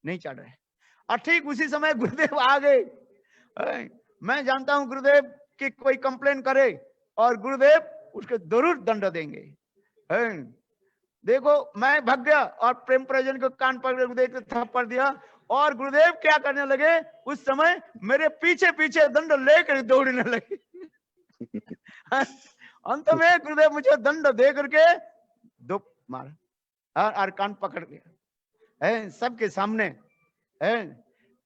नहीं चढ़ रहे। और ठीक उसी समय गुरुदेव आ गए। मैं जानता हूं गुरुदेव की कोई कंप्लेन करे और गुरुदेव उसके जरूर दंड देंगे। देखो मैं भाग गया और प्रेम प्रयोजन को कान पकड़ गुरुदेव को थप्पड़ दिया और गुरुदेव क्या करने लगे, उस समय मेरे पीछे पीछे दंड लेकर दौड़ने लगे। अंत में गुरुदेव मुझे दंड दे करके दो मारा और कान पकड़ लिया सबके सामने।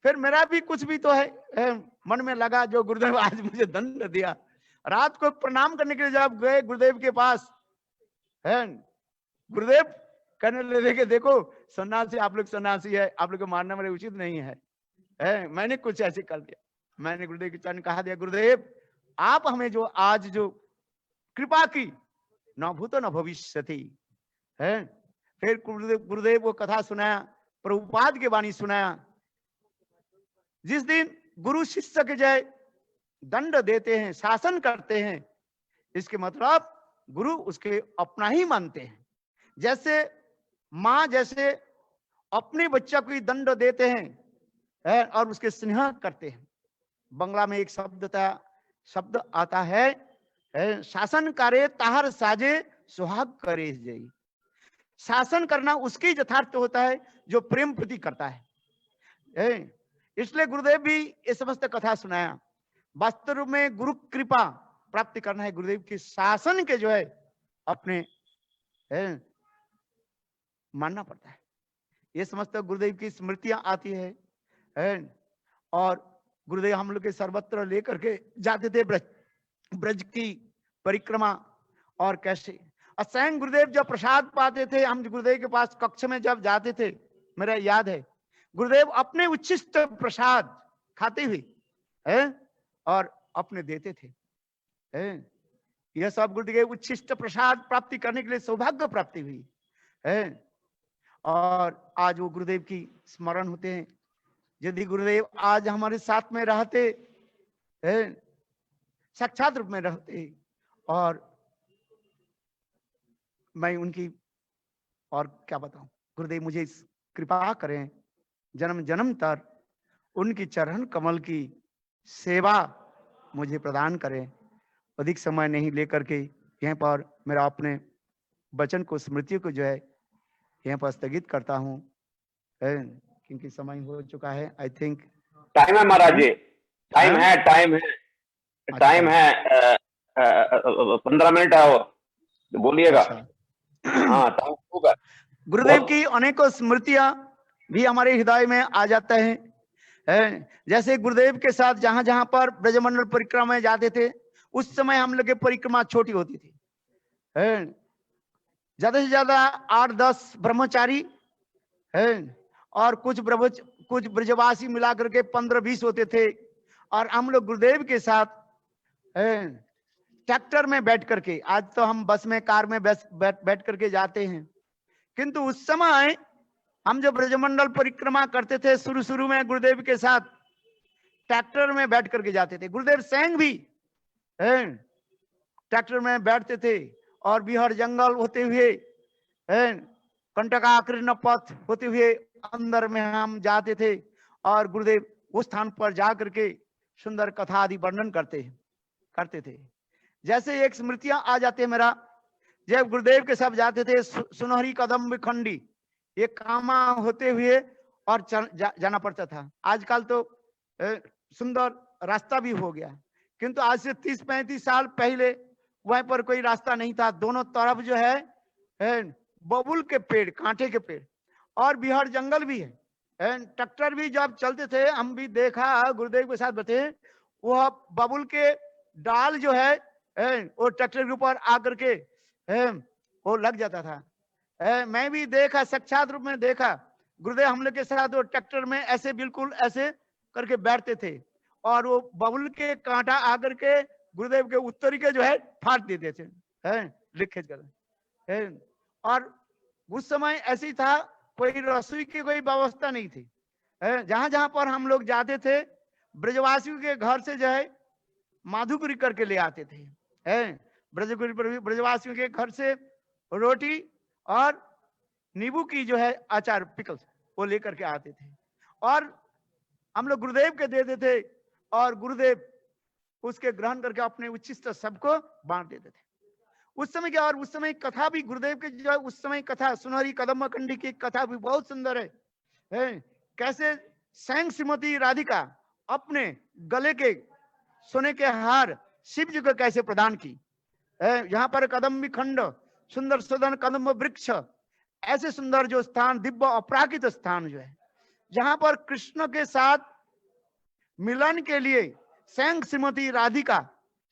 फिर मेरा भी कुछ भी तो है मन में लगा जो गुरुदेव आज मुझे दंड दिया। रात को प्रणाम करने के लिए जब गए गुरुदेव के पास गुरुदेव कहने लगे कि देखो सन्यासी, आप लोग सन्यासी है, आप लोग को मारना मेरे उचित नहीं है। मैंने कुछ ऐसे कर दिया। मैंने गुरुदेव के चरण कहा दिया गुरुदेव आप हमें जो आज जो कृपा की न भूतो न भविष्यति है। फिर गुरुदेव को कथा सुनाया, प्रभुपाद की वाणी सुनाया। जिस दिन गुरु शिष्य के जय दंड देते हैं, शासन करते हैं, इसके मतलब गुरु उसके अपना ही मानते हैं। जैसे माँ जैसे अपने बच्चा को दंड देते हैं और उसके स्नेह करते हैं। बंगला में एक शब्द आता है शासन करे ताहर साजे सुहाग करे जई। शासन करना उसके यथार्थ होता है जो प्रेम प्रति करता है। इसलिए गुरुदेव भी ये समस्त कथा सुनाया। वास्तव में गुरु कृपा प्राप्ति करना है गुरुदेव के शासन के जो है अपने मानना पड़ता है। ये समस्त गुरुदेव की स्मृतियां आती है और गुरुदेव हम लोग के सर्वत्र लेकर के जाते थे ब्रज की परिक्रमा। और कैसे स्वयं गुरुदेव जब प्रसाद पाते थे, हम गुरुदेव के पास कक्ष में जब जाते थे, मेरा याद है गुरुदेव अपने उच्छिष्ट प्रसाद खाते हुए और अपने देते थे। यह सब गुरुदेव उच्छिष्ट प्रसाद प्राप्ति करने के लिए सौभाग्य प्राप्ति हुई है। और आज वो गुरुदेव की स्मरण होते हैं। यदि गुरुदेव आज हमारे साथ में रहते, साक्षात रूप में रहते, और मैं उनकी और क्या बताऊं, गुरुदेव मुझे इस कृपा करें जन्म जन्म तक उनकी चरण कमल की सेवा मुझे प्रदान करें। अधिक समय नहीं लेकर के यहाँ पर मेरा अपने वचन को, स्मृतियों को जो है यहाँ पर स्थगित करता हूँ क्योंकि समय हो चुका है। आई थिंक टाइम है महाराज जी, टाइम है 15 मिनट है और बोलिएगा। हाँ टाइम होगा। गुरुदेव की अनेकों स्मृतियां भी हमारे हृदय में आ जाते हैं। जैसे गुरुदेव के साथ जहां जहां पर ब्रजमंडल परिक्रमा में जाते थे, उस समय हम लोग की परिक्रमा छोटी होती थी। ज्यादा से ज्यादा 8-10 ब्रह्मचारी और कुछ ब्रजवासी मिलाकर के 15-20 होते थे। और हम लोग गुरुदेव के साथ ट्रैक्टर में बैठ करके, आज तो हम बस में, कार में बैठ करके जाते हैं, किंतु उस समय हम जो ब्रजमंडल परिक्रमा करते थे शुरू में गुरुदेव के साथ ट्रैक्टर में बैठ करके जाते थे। गुरुदेव स्वयं भी ट्रैक्टर में बैठते थे और बिहार जंगल होते हुए, कंटकाकृष्ण पथ होते हुए अंदर में हम जाते थे और गुरुदेव उस स्थान पर जा करके सुंदर कथा आदि वर्णन करते थे। जैसे एक स्मृतियां आ जाती है मेरा, जब गुरुदेव के सब जाते थे सुनहरी कदम विखंडी, ये कामा होते हुए और जाना पड़ता था। आजकल तो सुंदर रास्ता भी हो गया, किंतु आज से 30-35 साल पहले वहां पर कोई रास्ता नहीं था। दोनों तरफ जो है बबुल के पेड़, कांटे के पेड़, और बिहार जंगल भी है। ट्रैक्टर भी जब चलते थे, हम भी देखा गुरुदेव के साथ बैठे, वह बबुल के डाल जो है वो ट्रैक्टर के ऊपर आकर के वो लग जाता था। मैं भी देखा, साक्षात रूप में देखा, गुरुदेव हम लोग के साथ वो ट्रैक्टर में ऐसे बिल्कुल ऐसे करके बैठते थे और वो बबुल के कांटा आकर के गुरुदेव के उत्तरी के जो है फाड़ देते थे, लिखे कर। और उस समय ऐसी था, कोई रसोई की कोई व्यवस्था नहीं थी। जहां जहां पर हम लोग जाते थे, ब्रजवासियों के घर से जो है माधुकरी करके ले आते थे। ब्रजवासियों के घर से रोटी और नींबू की जो है अचार पिकल्स वो लेकर के आते थे और हम लोग गुरुदेव के दे देते और गुरुदेव उसके ग्रहण करके अपने उच्छिष्ट सबको बांट देते थे। उस समय क्या, और उस समय कथा भी गुरुदेव के जो है उस समय कथा सुनहरी कदम्ब खंडी की कथा भी बहुत सुंदर है। कैसे स्वयं श्रीमती राधिका अपने गले के सोने के हार शिव जी को कैसे प्रदान की। यहाँ पर कदम्बी खंड सुंदर सदन कदम्ब वृक्ष ऐसे सुंदर जो स्थान दिव्य अपराकृत स्थान जो है जहां पर कृष्ण के साथ मिलन के लिए स्वयं श्रीमती राधिका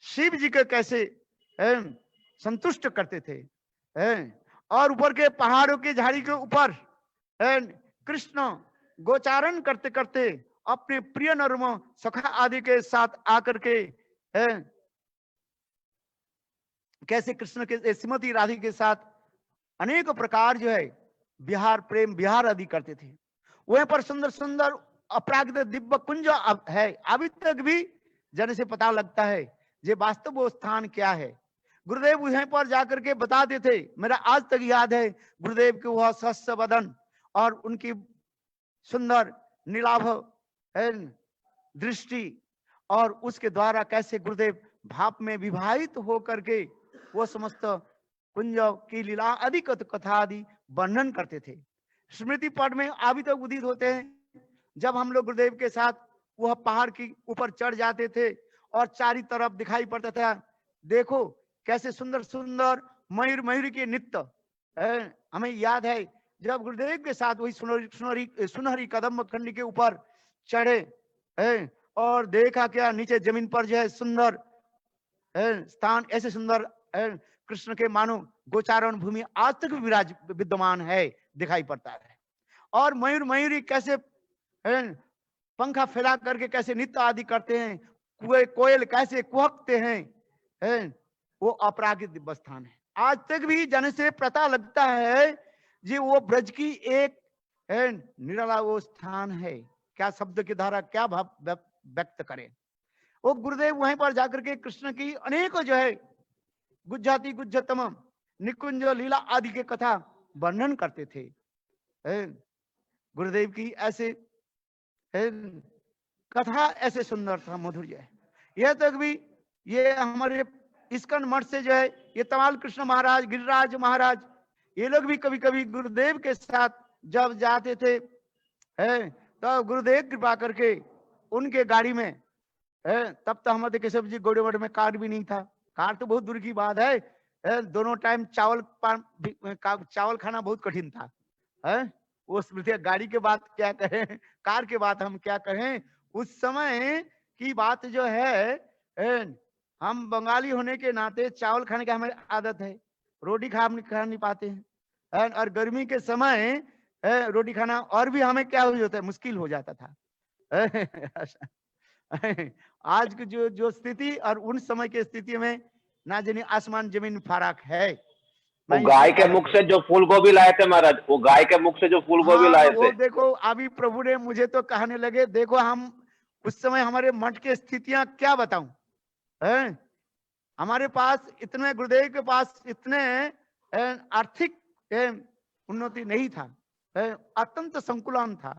शिव जी के कैसे संतुष्ट करते थे। और ऊपर के पहाड़ों के झाड़ी के ऊपर कृष्ण गोचारण करते करते अपने प्रिय नरम सखा आदि के साथ आकर के कैसे कृष्ण के श्रीमती राधिका के साथ अनेक प्रकार जो है बिहार प्रेम बिहार आदि करते थे। वहीं पर सुंदर सुंदर अपराकृत दिव्य कुंज है। अभी तक भी जाने से पता लगता है ये वास्तव वो स्थान क्या है। गुरुदेव वहीं पर जाकर के बताते थे। मेरा आज तक याद है गुरुदेव के वह सहस्य वदन और उनकी सुंदर नीलाभ दृष्टि और उसके द्वारा कैसे गुरुदेव भाव में विवाहित होकर के वो समस्त कुंज की लीला आदि कथा आदि वर्णन करते थे। स्मृति पट में अभी तक उदित होते हैं। जब हम लोग गुरुदेव के साथ वह पहाड़ की ऊपर चढ़ जाते थे और चारी तरफ दिखाई पड़ता था, देखो कैसे सुंदर सुंदर मयूर मयूरी के नृत्य। हमें याद है जब गुरुदेव के साथ वही सुनहरी कदम्ब खंड के ऊपर चढ़े और देखा क्या नीचे जमीन पर जो है सुंदर स्थान ऐसे सुंदर कृष्ण के मानो गोचारण भूमि आज तक भी विद्यमान है, दिखाई पड़ता है। और मयूर मयूरी कैसे पंखा फैला करके कैसे नृत्य आदि करते हैं, कोयल कैसे कुहकते हैं, वो अपराकृत दिव्य स्थान है। आज तक भी जाने से पता लगता है जी वो ब्रज की एक निराला वो स्थान है। क्या शब्द की धारा क्या भाव व्यक्त करें। वो गुरुदेव वहीं पर जाकर के कृष्ण की अनेकों जो है गुज्जाति गुज्जतम निकुंज लीला आदि के कथा वर्णन करते थे। गुरुदेव की ऐसे कथा ऐसे सुंदर था, मधुर्य है। यह तक भी ये हमारे इस्कन मठ से जो है ये तमाल कृष्ण महाराज गिरिराज महाराज ये लोग भी कभी कभी गुरुदेव के साथ जब जाते थे तो गुरुदेव कृपा करके उनके गाड़ी में तब तो हमारे केशव जी गौड़े मठ में कार भी नहीं था। कार तो बहुत दूर की बात है। दोनों टाइम चावल खाना बहुत कठिन था। उस गाड़ी के बात क्या कहें, कार के बात हम क्या कहें। उस समय की बात जो है हम बंगाली होने के नाते चावल खाने की हमें आदत है, रोटी खा नहीं पाते हैं। और गर्मी के समय रोटी खाना और भी हमें क्या हो जाता है, मुश्किल हो जाता था। आज की जो स्थिति और उन समय की स्थिति में ना जाने आसमान जमीन फर्क है। वो गाय के मुख से जो फूल गोभी लाए थे महाराज, वो गाय के मुख से जो फूल गोभी लाए थे, वो देखो अभी प्रभु ने मुझे तो कहने लगे, देखो हम उस समय हमारे मठ की स्थितियां क्या बताऊं। हमारे पास इतने गुरुदेव के पास इतने आर्थिक उन्नति नहीं था, अत्यंत संकुलन था।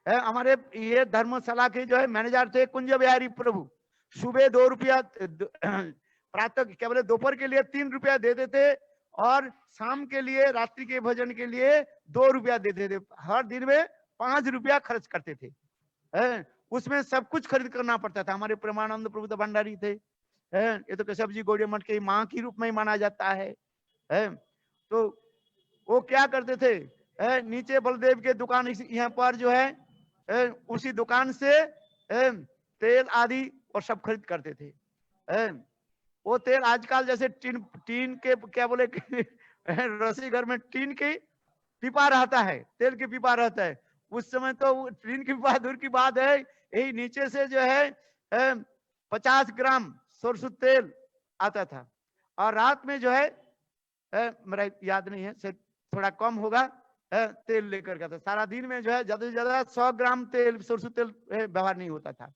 हमारे ये धर्मशाला के जो है मैनेजर थे कुंज बिहारी प्रभु। सुबह 2 रुपया प्रातः क्या बोले दोपहर के लिए 3 रुपया देते थे और शाम के लिए रात्रि के भोजन के लिए 2 रुपया देते थे। हर दिन में 5 रुपया खर्च करते थे। उसमें सब कुछ खरीद करना पड़ता था। हमारे प्रेमानंद प्रभु तो भंडारी थे। ये तो केशव जी गौड़े मठ के माँ की रूप में ही माना जाता है। तो वो क्या करते थे, नीचे बलदेव के दुकान यहाँ पर जो है उसी दुकान से तेल आदि और सब खरीद करते थे। वो तेल आजकल जैसे टीन के क्या बोले रसी घर में टीन की पीपा रहता है, तेल की पीपा रहता है। उस समय तो टीन की पीपा दूर की बात है, यही नीचे से जो है 50 ग्राम सरसों तेल आता था। और रात में जो है मेरा याद नहीं है, थोड़ा कम होगा, तेल लेकर का था। सारा दिन में जो है ज्यादा से ज्यादा 100 ग्राम तेल सरसों तेल व्यवहार नहीं होता था।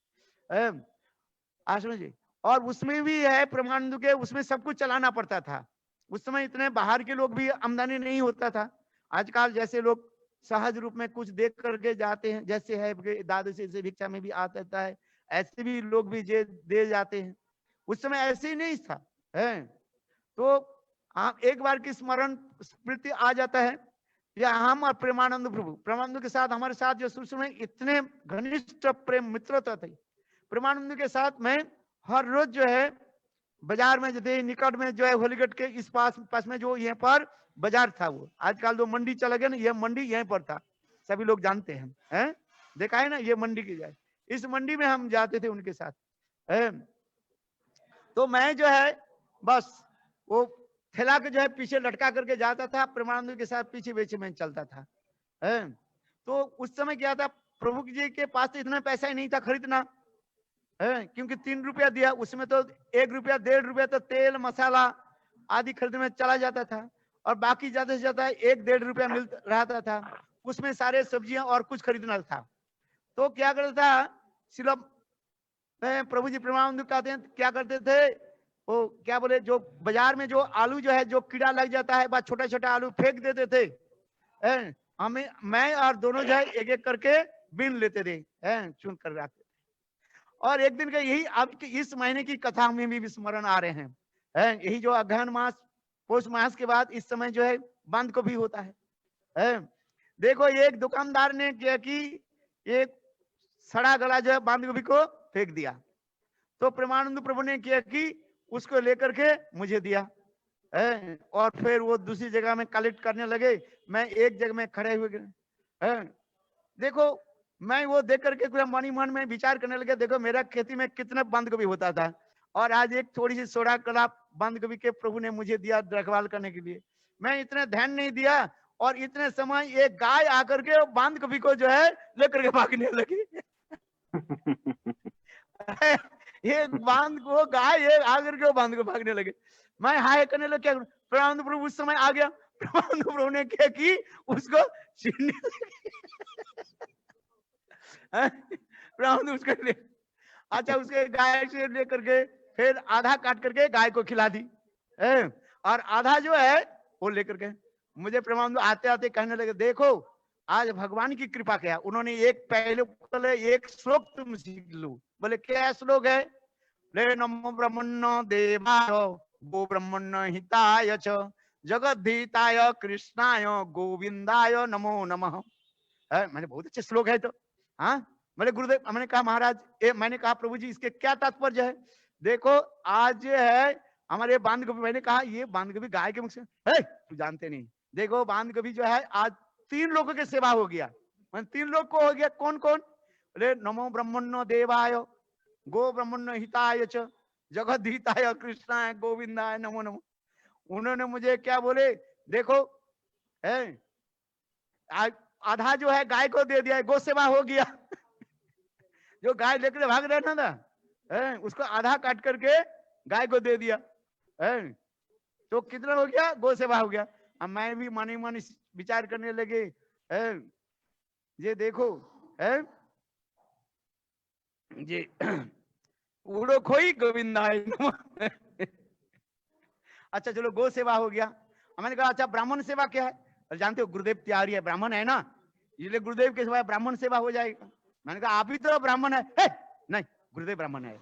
आज समझिए और उसमें भी है परमानंद के, उसमें सब कुछ चलाना पड़ता था। उस समय इतने बाहर के लोग भी आमदनी नहीं होता था। आजकल जैसे लोग सहज रूप में कुछ देख करके जाते हैं, जैसे है दादू से भिक्षा में भी आता है, ऐसे भी लोग भी दे जाते हैं। उस समय ऐसे ही नहीं था है। तो आप एक बार की स्मरण स्मृति आ जाता है, या हम और प्रेमानंद प्रभु, प्रेमानंद के साथ हमारे साथ जो शुरू में इतने घनिष्ठ प्रेम मित्रता थी। प्रेमानंद के साथ मैं हर रोज जो है बाजार में जैसे निकट में जो है होलीगढ़ के इस पास में जो यहाँ पर बाजार था, वो आजकल जो मंडी चला गया ना, ये मंडी यहीं पर था, सभी लोग जानते हैं देखा है ना, ये मंडी की जाए, इस मंडी में हम जाते थे उनके साथ है। तो मैं जो है बस वो ठेला के जो है पीछे लटका करके जाता था, प्रेमानंद के साथ पीछे पीछे में चलता था है। तो उस समय क्या था, प्रभु जी के पास तो इतना पैसा ही नहीं था खरीदना है, क्योंकि 3 रुपया दिया, उसमें तो 1 रुपया 1.5 रुपया तो तेल मसाला आदि खरीदने में चला जाता था, और बाकी ज्यादा से ज्यादा 1-1.5 रुपया मिल रहा था, उसमें सारे सब्जियां और कुछ खरीदना था। तो क्या करता था सिर्फ प्रभु जी प्रेमानंद कहते हैं क्या करते थे, वो क्या बोले, जो बाजार में जो आलू जो है जो कीड़ा लग जाता है, बस छोटा छोटा आलू फेंक देते थे हमें, मैं और दोनों जो है एक एक करके बीन लेते थे चुन कर रखते। और एक दिन का यही आपके इस महीने की कथा में भी स्मरण आ रहे हैं यही जो अगहन मास पौष मास के बाद इस समय जो है बंद को भी होता है। देखो एक दुकानदार ने क्या कि एक सड़ा गला जो है बंद गोभी को फेंक दिया, तो प्रेमानंद प्रभु ने क्या कि उसको लेकर के मुझे दिया और फिर वो दूसरी जगह में कलेक्ट करने लगे, मैं एक जगह में खड़े हुए देखो मैं वो देख करके पूरा मन मन में विचार करने लगे, देखो मेरा खेती में कितना बंद गोभी होता था, और आज एक थोड़ी सी सोडा कला बंद गोभी के प्रभु ने मुझे दिया रखवाल करने के लिए। मैं इतना ध्यान नहीं दिया, और इतने समय एक गाय आकर के बंद गोभी को जो है लेकर के भागने लगी ये बांध को गाय ये आकर के बांध को भागने लगे। मैं हाय करने लग, क्या प्रेमानंद प्रभु उस समय आ गया, प्रेमानंद प्रभु ने क्या की उसको छीनने प्रेमानंद उसको ले, अच्छा उसके गाय से लेकर के फिर आधा काट करके गाय को खिला दी और आधा जो है वो लेकर के मुझे प्रेमानंद आते आते कहने लगे, देखो आज भगवान की कृपा क्या, उन्होंने एक पहले एक श्लोक तुम सीख लो। बोले क्या श्लोक है, ले नमो ब्रह्मण्य देवाय गो ब्रह्मण्य हिताय च जगद्धिताय कृष्णाय गोविंदाय नमो नमः। मैंने बहुत अच्छे श्लोक है तो हाँ, मैंने गुरुदेव, मैंने कहा महाराज मैंने कहा प्रभु जी इसके क्या तात्पर्य है, देखो आज है हमारे बांध गोभी, मैंने कहा ये बांध गोभी गाय के मुख से है, तू जानते नहीं, देखो बांध गोभी जो है आज 3 लोगों की सेवा हो गया, 3 लोग को हो गया, कौन कौन, बोले नमो ब्रह्मण्य देवाय गो ब्रह्मण्य हिताय च जगद्धिताय कृष्णाय गोविंदाय नमो नमो। उन्होंने मुझे क्या बोले, देखो है आधा जो है गाय को दे दिया, गो सेवा हो गया जो गाय लेकर भाग रहा था उसको आधा काट करके गाय को दे दिया तो कितना हो गया, गो सेवा हो गया। अब मैं भी मानी मानी विचार करने लगे ये देखो ये उड़ो खोई गोविंदाय अच्छा चलो गो सेवा हो गया। मैंने कहा अच्छा ब्राह्मण सेवा क्या है, जानते हो गुरुदेव तैयारी है, ब्राह्मण है ना, इसलिए गुरुदेव के सिवाय ब्राह्मण सेवा हो जाएगा। मैंने कहा आप ही तो ब्राह्मण है नहीं गुरुदेव ब्राह्मण है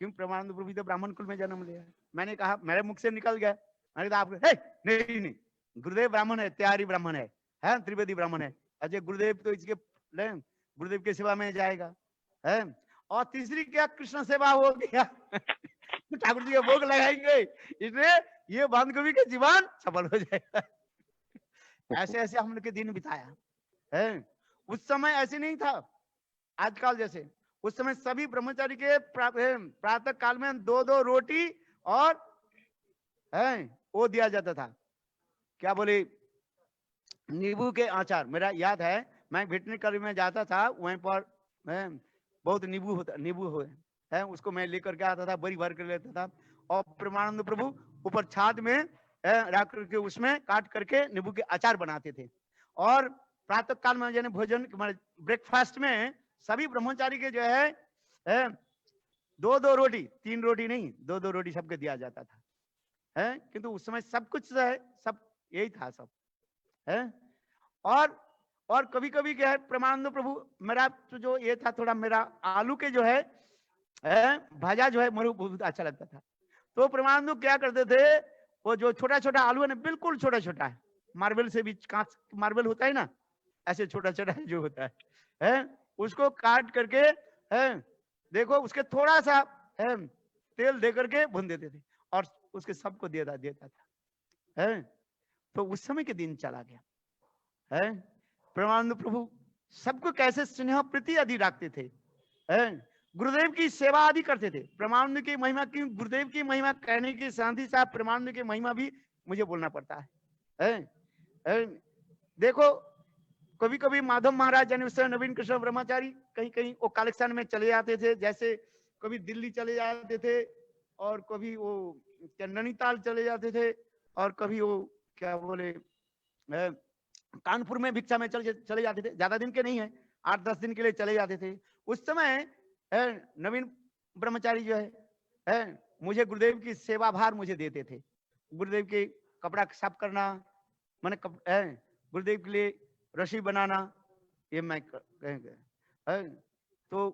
क्यों, प्रेमानंद प्रभु तो ब्राह्मण कुल में जन्म लिया है। मैंने कहा मेरे मुख से निकल गया, मैंने कहा आप नहीं नहीं गुरुदेव ब्राह्मण है, तैयारी ब्राह्मण है त्रिवेदी ब्राह्मण है, अजय गुरुदेव तो इसके गुरुदेव की सेवा में जाएगा और तीसरी क्या कृष्ण सेवा हो गया ठाकुर जी के भोग लगाएंगे, इसलिए ये बांध गोभी के जीवन सफल हो जाएगा ऐसे ऐसे हम लोग के दिन बिताया उस समय ऐसे नहीं था आजकल जैसे, उस समय सभी ब्रह्मचारी के प्रातः काल में 2-2 रोटी और वो दिया जाता था, क्या बोले नींबू के अचार। मेरा याद है मैं वेटरनरी कॉलेज में जाता था, वहीं पर बहुत नींबू होता, नींबू है उसको मैं लेकर के आता था, बड़ी भर कर लेता था और प्रेमानंद प्रभु ऊपर छात में रख करके उसमें काट करके नींबू के अचार बनाते थे। और प्रातः काल में भोजन ब्रेकफास्ट में सभी ब्रह्मचारी के जो है 2-2 रोटी, 3 रोटी नहीं, 2-2 रोटी सबको दिया जाता था, है, किंतु उस समय सब कुछ है, सब यही था सब, है। और कभी कभी क्या है, परमानंद प्रभु, मेरा तो जो ये था थोड़ा, मेरा आलू के जो है भाजा जो है मुझे बहुत अच्छा लगता था। तो परमानंद क्या करते थे, वो जो छोटा छोटा आलू है ना, बिल्कुल छोटा छोटा है, मार्बल से भी, कांच मार्बल होता है ना, ऐसे छोटा छोटा जो होता है, उसको काट करके, है, देखो उसके थोड़ा सा है तेल दे करके भून देते थे और उसके सबको देता था, है। तो उस समय के दिन चला गया, है। परमानंद प्रभु सबको कैसे स्नेह प्रीति आदि रखते थे, है। गुरुदेव की सेवा आदि करते थे। परमानंद की महिमा की, गुरुदेव की महिमा कहने के साथ ही साथ परमानंद की महिमा भी मुझे बोलना पड़ता है। देखो कभी कभी माधव महाराज यानी उस समय नवीन कृष्ण ब्रह्मचारी कहीं कहीं वो कालेक्शन में चले जाते थे, जैसे कभी दिल्ली चले जाते थे और कभी वो नैनीताल चले जाते थे और कभी वो क्या बोले कानपुर में भिक्षा में चले जाते थे, ज्यादा दिन के नहीं है, 8-10 दिन के लिए चले जाते थे। उस समय नवीन ब्रह्मचारी जो है मुझे गुरुदेव की सेवा भार मुझे देते थे, गुरुदेव के कपड़ा साफ करना, मैंने गुरुदेव के लिए रस्सी बनाना, ये मैं तो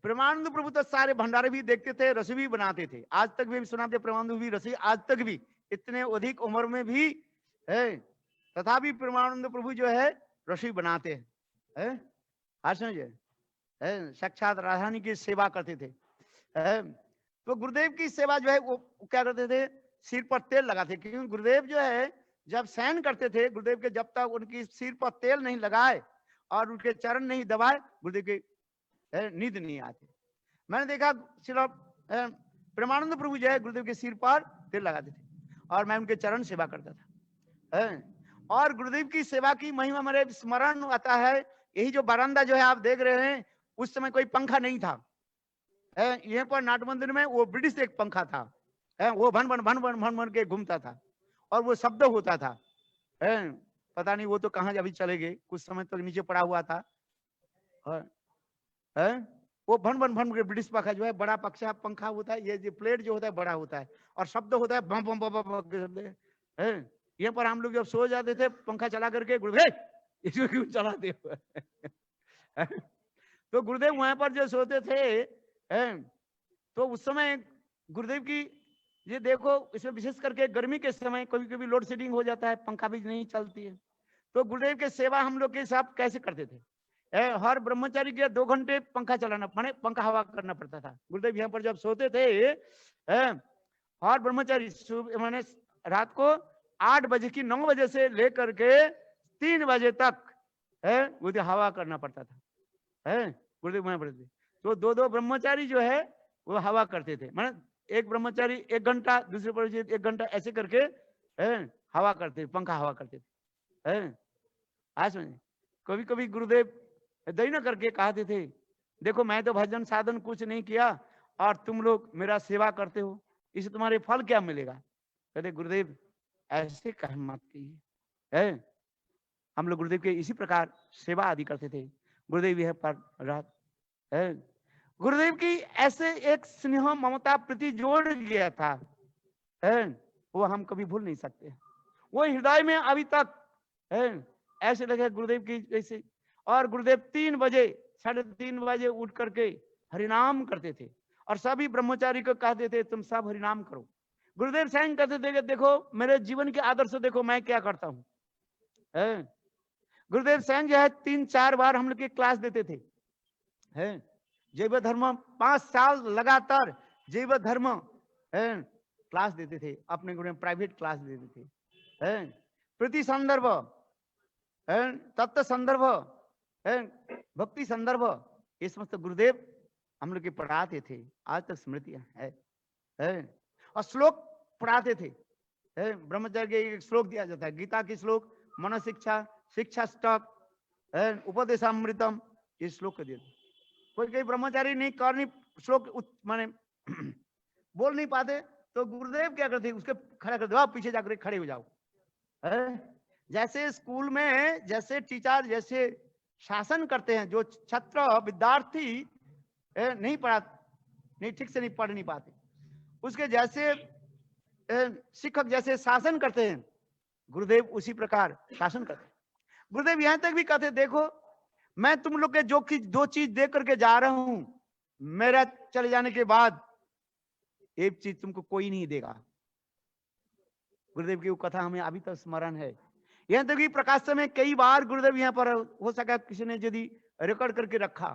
परमानंद प्रभु तो सारे भंडारे भी देखते थे, रस्सी भी बनाते थे। आज तक भी सुनाते परमानंद भी रस्सी, आज तक भी इतने अधिक उम्र में भी है, तथापि परमानंद प्रभु जो है रस्सी बनाते हैं, आज समझे, साक्षात राधारानी की सेवा करते थे। तो गुरुदेव की सेवा जो है वो क्या करते थे, सिर पर तेल लगाते, क्योंकि गुरुदेव जो है जब शयन करते थे, गुरुदेव के जब तक उनकी सिर पर तेल नहीं लगाए और उनके चरण नहीं दबाए, गुरुदेव के नींद नहीं आती। मैंने देखा परमानंद प्रभु जो है गुरुदेव के सिर पर तेल लगाते थे और मैं उनके चरण सेवा करता था। और गुरुदेव की सेवा की महिमा मेरे स्मरण आता है, यही जो बरामदा जो है आप देख रहे हैं, उस समय कोई पंखा नहीं था, यहाँ पर नाट मंदिर में वो ब्रिटिश एक पंखा था, वो भन भन भन भन भन भन के घूमता था और वो शब्द होता था, पता नहीं वो तो कहाँ अभी चले गए, कुछ समय तक नीचे पड़ा हुआ था, वो भन भन भन के ब्रिटिश पंखा जो है बड़ा पंखा होता है, ये जो प्लेट जो होता है बड़ा होता है और शब्द होता है बम बम बम बम के शब्द। यहाँ पर हम लोग जब सो जाते थे पंखा चला करके, गुरुदेव इसको क्यों चलाते हो तो गुरुदेव वहां पर जो सोते थे, तो उस समय गुरुदेव की ये देखो, इसमें विशेष करके गर्मी के समय कभी कभी लोड शेडिंग हो जाता है, पंखा भी नहीं चलती है, तो गुरुदेव के सेवा हम लोग के साथ कैसे करते थे, हर ब्रह्मचारी के 2 घंटे पंखा चलाना, माने पंखा हवा करना पड़ता था। गुरुदेव यहाँ पर जब सोते थे, हर ब्रह्मचारी माने रात को 8 बजे की 9 बजे से लेकर के 3 बजे तक गुरुदेव हवा करना पड़ता था, गुरुदेव वहां पर। तो 2-2 ब्रह्मचारी जो है वो हवा करते थे, माने एक ब्रह्मचारी 1 घंटा, दूसरे ब्रह्मचारी 1 घंटा, ऐसे करके हवा करते, पंखा हवा करते थे। आज में कभी कभी गुरुदेव दई न करके कहते थे, देखो मैं तो भजन साधन कुछ नहीं किया और तुम लोग मेरा सेवा करते हो, इससे तुम्हारे फल क्या मिलेगा। कहते गुरुदेव ऐसे कह मत कीजिए, हम लोग गुरुदेव के इसी प्रकार सेवा आदि करते थे। गुरुदेव यह पर रात गुरुदेव की ऐसे एक स्नेह ममता प्रति जोड़ गया था, वो हम कभी भूल नहीं सकते। वो हृदय में अभी तक ऐसे लगे गुरुदेव की जैसे। और गुरुदेव 3 बजे 3:30 बजे उठ करके हरिनाम करते थे और सभी ब्रह्मचारी को कहते थे तुम सब हरिनाम करो। गुरुदेव स्वयं कहते थे कि देखो मेरे जीवन के आदर्श देखो मैं क्या करता हूँ। गुरुदेव स्वयं जो है 3-4 बार हम लोग की क्लास देते थे, जैव धर्म 5 साल लगातार जैव धर्म क्लास देते थे, अपने गुरु प्राइवेट क्लास देते थे, प्रति संदर्भ, तत्व संदर्भ, भक्ति संदर्भ, ये समस्त गुरुदेव हम लोग के पढ़ाते थे, आज तक स्मृतियां है। और श्लोक पढ़ाते थे, ब्रह्मचर्य के एक श्लोक दिया जाता है, गीता की श्लोक, मन शिक्षा, शिक्षा स्टक, उपदेशामृतम, ये श्लोक दिए। कोई ब्रह्मचारी नहीं कर नहीं श्लोक माने बोल नहीं पाते तो गुरुदेव क्या करते, उसके खड़ा कर दो, आप पीछे जाकर खड़े हो जाओ। जैसे स्कूल में जैसे टीचर जैसे शासन करते हैं, जो छात्र विद्यार्थी नहीं पढ़ा नहीं, ठीक से नहीं पढ़ नहीं पाते। उसके जैसे शिक्षक जैसे शासन करते हैं, गुरुदेव उसी प्रकार शासन करते हैं। गुरुदेव यहां तक भी कहते, देखो मैं तुम लोग के दो चीज दे करके जा रहा हूं, मेरा चले जाने के बाद एक चीज तुमको कोई नहीं देगा। गुरुदेव की वो कथा हमें अभी तक स्मरण है। यहां तक भी प्रकाश में कई बार गुरुदेव यहाँ पर, हो सका किसी ने यदि रिकॉर्ड करके रखा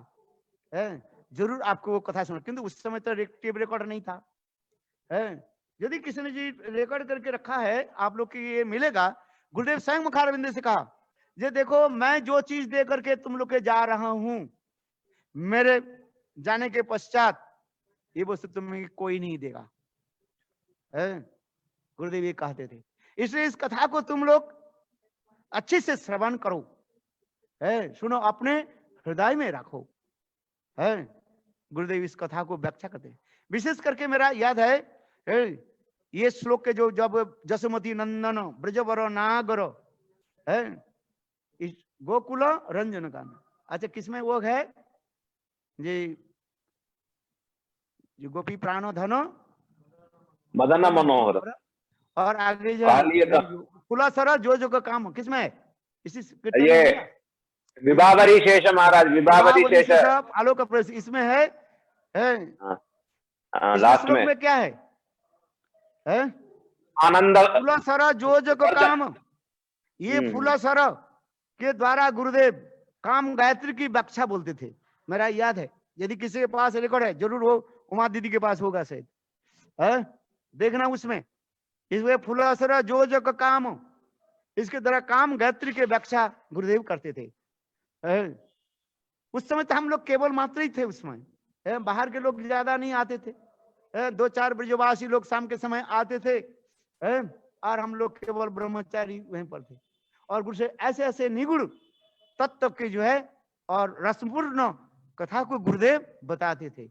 है, जरूर आपको वो कथा सुना, किंतु उस समय तो टेप रिकॉर्ड नहीं था है। यदि किसी ने जी रिकॉर्ड करके रखा है, आप लोग को ये मिलेगा। गुरुदेव स्वयं मुखारविंद से कहा, ये देखो मैं जो चीज दे करके तुम लोग के जा रहा हूं, मेरे जाने के पश्चात ये वस्तु तुम्हें कोई नहीं देगा है। गुरुदेव ये कहते थे। इसलिए इस कथा को तुम लोग अच्छे से श्रवण करो है, सुनो, अपने हृदय में रखो है। गुरुदेव इस कथा को व्याख्या करते हैं। विशेष करके मेरा याद है ये श्लोक के जो जब जसुमती नंदन ब्रजवर नागर है, इस गोकुल रंजन का, अच्छा किसमें वो है जी, जो गोपी प्राणो धनो मदन मनोहर, और आगे जो कुलासरा जो का काम किसमें है, इसी ये विभावरी शेष महाराज, विभावरी शेष आलोक प्रवेश इसमें है लास्ट में क्या है आनंद फूलासरा जो का काम। ये फूलासरा के द्वारा गुरुदेव काम गायत्री की व्याख्या बोलते थे, मेरा याद है। यदि किसी के पास रिकॉर्ड है, जरूर वो उमा दीदी के पास होगा शायद है, देखना उसमें। इसमें फूलासरा जो का काम, इसके द्वारा काम गायत्री के व्याख्या गुरुदेव करते थे। उस समय तो हम लोग केवल मात्र ही थे उसमें, बाहर के लोग ज्यादा नहीं आते थे। 2-4 ब्रजवासी लोग शाम के समय आते थे और हम लोग केवल ब्रह्मचारी वहीं पर थे। और गुरु से ऐसे ऐसे निगुण तत्व के जो है और रसपूर्ण कथा को गुरुदेव बताते थे।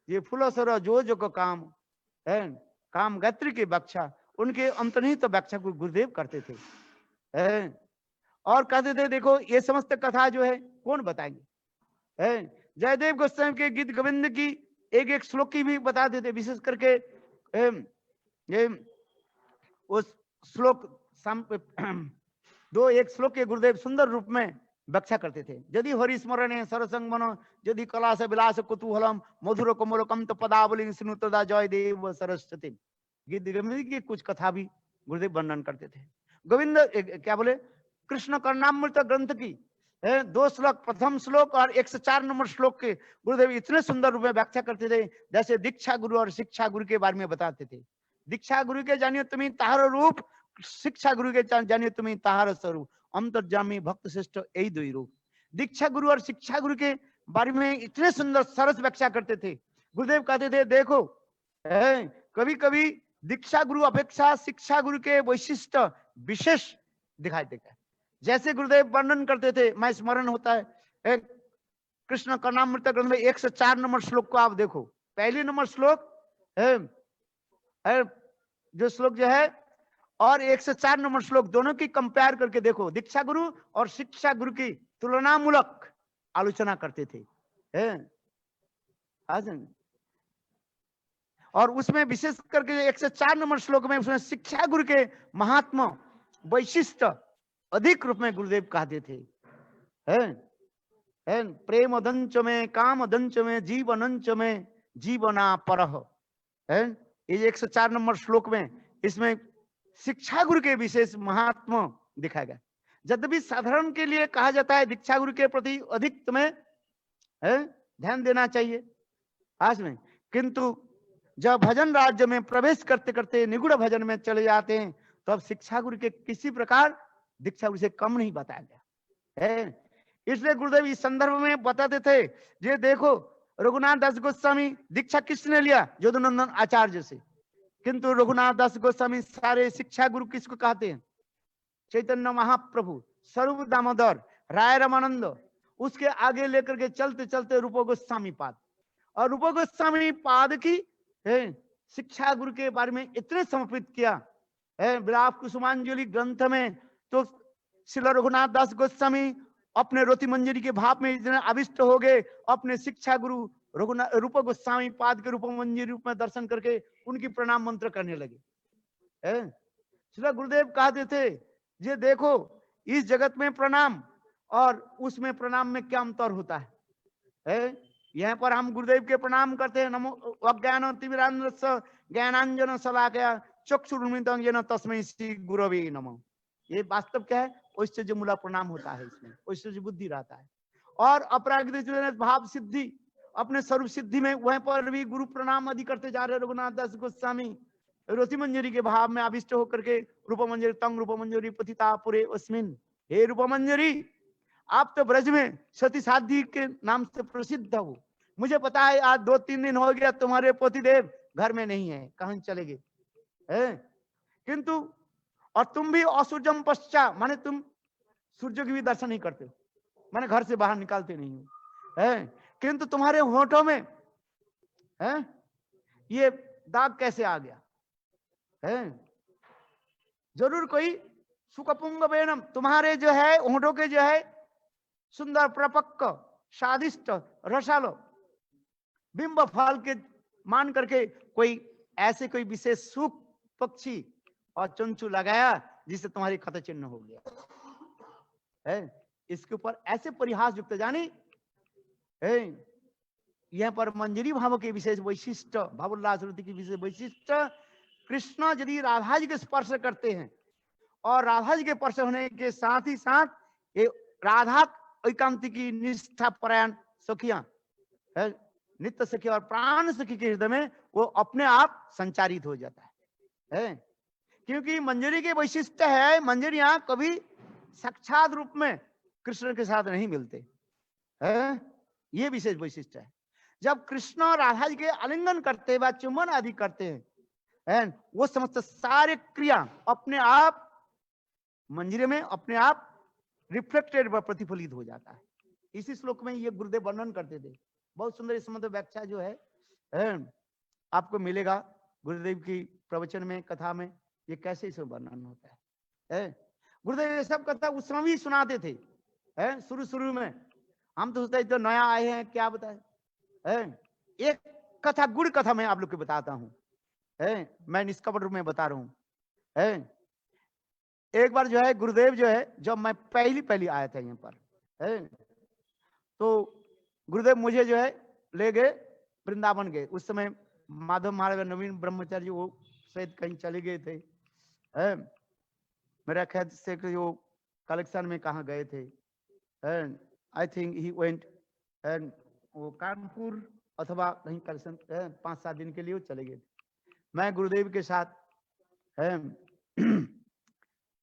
ये फूलासरा जो का काम है, काम गायत्री की व्याख्या, उनके अंतर्निहित व्याख्या को गुरुदेव करते थे और कहते थे देखो ये समस्त कथा जो है कौन बताएंगे। जयदेव गोस्वामी के गीत गोविंद की एक एक श्लोक की भी बताते थे। विशेष करके उस श्लोक एक श्लोक के गुरुदेव सुंदर रूप में व्याख्या करते थे। यदि हरि स्मरण सरसंग मनो, यदि कला से विलास कुतूहलम, मधुर कोमलकम तो पदावली सुनुतदा जय देव सरस्वती। गीत गोविंद की कुछ कथा भी गुरुदेव वर्णन करते थे। गोविंद क्या बोले, कृष्ण कर्णामृत ग्रंथ की 2 श्लोक, प्रथम श्लोक और 104 नंबर श्लोक के गुरुदेव इतने सुंदर रूप में व्याख्या करते थे, जैसे दीक्षा गुरु और शिक्षा गुरु के बारे में बताते थे। दीक्षा गुरु के जानियो तुम्हें ताहार रूप, शिक्षा गुरु के जानियो तुम्हें ताहार स्वरूप, अंतर्जामी भक्त श्रेष्ठ यही 2 रूप। दीक्षा गुरु और शिक्षा गुरु के बारे में इतने सुंदर सरस व्याख्या करते थे। गुरुदेव कहते थे देखो कभी कभी दीक्षा गुरु अपेक्षा शिक्षा गुरु के वैशिष्ट विशेष दिखाई देता है। जैसे गुरुदेव वर्णन करते थे, मैं स्मरण होता है कृष्ण कर्णामृत ग्रंथ में 104 नंबर श्लोक को आप देखो। पहली नंबर श्लोक जो श्लोक जो है और 104 नंबर श्लोक दोनों की कंपेयर करके देखो। दीक्षा गुरु और शिक्षा गुरु की तुलनामूलक आलोचना करते थे और उसमें विशेष करके 104 नंबर श्लोक में उसमें शिक्षा गुरु के महात्मा वैशिष्ट अधिक रूप में गुरुदेव कहते थे। प्रेम दंच में, काम दंच में, जीवनंच में जीवना परह। ये 104 नंबर श्लोक में इसमें शिक्षा गुरु के विशेष महात्मा दिखाया गया। यद्यपि साधारण के लिए कहा जाता है दीक्षा गुरु के प्रति अधिक तुम्हें ध्यान देना चाहिए आज में, किंतु जब भजन राज्य में प्रवेश करते करते निगुण भजन में चले जाते हैं तो अब शिक्षा गुरु के किसी प्रकार दीक्षा गुरु से कम नहीं बताया गया है। इसलिए गुरुदेव इस संदर्भ में बताते थे, ये देखो रघुनाथ दास गोस्वामी दीक्षा किसने लिया, यदुनंदन आचार्य से, किंतु रघुनाथ दास गोस्वामी सारे शिक्षा गुरु किसको कहते हैं, चैतन्य महाप्रभु, स्वरूप दामोदर, राय रामानंद, उसके आगे लेकर के चलते चलते रूप गोस्वामी पाद। और रूप गोस्वामी पाद की शिक्षा गुरु के बारे में इतने समर्पित किया विलाप कुसुमांजलि ग्रंथ में, तो श्री रघुनाथ दास गोस्वामी अपने रोति मंजरी के भाव में इतने आविष्ट हो गए, अपने शिक्षा गुरु रघुनाथ रूप गोस्वामी पाद के रूप मंजरी रूप में दर्शन करके उनकी प्रणाम मंत्र करने लगे। श्री गुरुदेव कहते थे ये देखो इस जगत में प्रणाम और उसमें प्रणाम में क्या अंतर होता है। यहाँ पर हम गुरुदेव के प्रणाम करते हैं, नमो अज्ञान तिमिरांध्रस्य ज्ञानांजन शलाकया चक्षुरुन्मिलितं येन तस्मै श्री गुरवे नमः। ये वास्तव क्या है, ऐश्वर्य मूला प्रणाम होता है, इसमें ऐश्वर्य बुद्धि रहता है। और अपरागित भाव सिद्धि अपने स्वरूप सिद्धि में वहीं पर भी गुरु प्रणाम आदि करते जा रहे। रघुनाथ दास गोस्वामी रोसी मंजरी के भाव में आविष्ट होकर के रूप मंजरी तंग रूप मंजरी पतिता पुरे अस्मिन। हे रूप मंजरी, आप तो ब्रज में सती साध्वी के नाम से प्रसिद्ध हो। मुझे पता है आज 2-3 दिन हो गया तुम्हारे पतिदेव घर में नहीं है, कहीं चले गए हैं। किंतु और तुम भी असुर्जम पश्चात, माने तुम सूर्य की भी दर्शन नहीं करते, माने घर से बाहर निकालते नहीं हो है। किंतु तुम्हारे होठों में है ये दाग कैसे आ गया है। जरूर कोई सुकपुंग बेनम, तुम्हारे जो है होठों के जो है सुंदर प्रपक्क स्वादिष्ट रसालो बिंब फल के मान करके कोई ऐसे कोई विशेष सुख पक्षी और चंचू लगाया जिससे तुम्हारी खत चिन्ह हो गया है। इसके ऊपर ऐसे परिहास युक्त जानी है। यह पर मंजरी भाव के विशेष वैशिष्ट, भावोल्लास की विशेष वैशिष्ट, कृष्ण यदि राधा जी के स्पर्श करते हैं और राधा जी के स्पर्श होने के साथ ही साथ ये राधा एकांति की निष्ठा परायण सखियां है, नित्य सखी और प्राण सखी के हृदय में वो अपने आप संचारित हो जाता है। क्योंकि मंजरी के वैशिष्ट है, मंजरियां कभी साक्षात रूप में कृष्ण के साथ नहीं मिलते हैं, ये विशेष वैशिष्ट है। जब कृष्ण और राधा जी के आलिंगन करते हैं, चुम्बन आदि करते हैं, वो समस्त सारे क्रिया अपने आप मंजरी में अपने आप रिफ्लेक्टेड व प्रतिफलित हो जाता है। इसी श्लोक में ये गुरुदेव वर्णन करते थे, बहुत सुंदर इस संबंध व्याख्या जो है आपको मिलेगा गुरुदेव की प्रवचन में, कथा में, ये कैसे इसमें वर्णन होता है। गुरुदेव ये सब कथा उस समय भी सुनाते थे शुरू शुरू में। हम तो सोचते जो नया आए हैं क्या बताए। एक कथा गुड़ कथा मैं आप लोग को बताता हूँ, मैं निष्कपट रूप में बता रहा हूँ। एक बार जो है गुरुदेव जो है, जब मैं पहली आया था यहाँ पर तो गुरुदेव मुझे जो है ले गए वृंदावन गए। उस समय माधव महाराज नवीन ब्रह्मचारी वो शायद कहीं चले गए थे, मेरा ख्याल से जो कलेक्शन में कहाँ गए थे। I think he went and वो कानपुर अथवा कहीं कलेक्शन 5-7 दिन के लिए वो चले गए। मैं गुरुदेव के साथ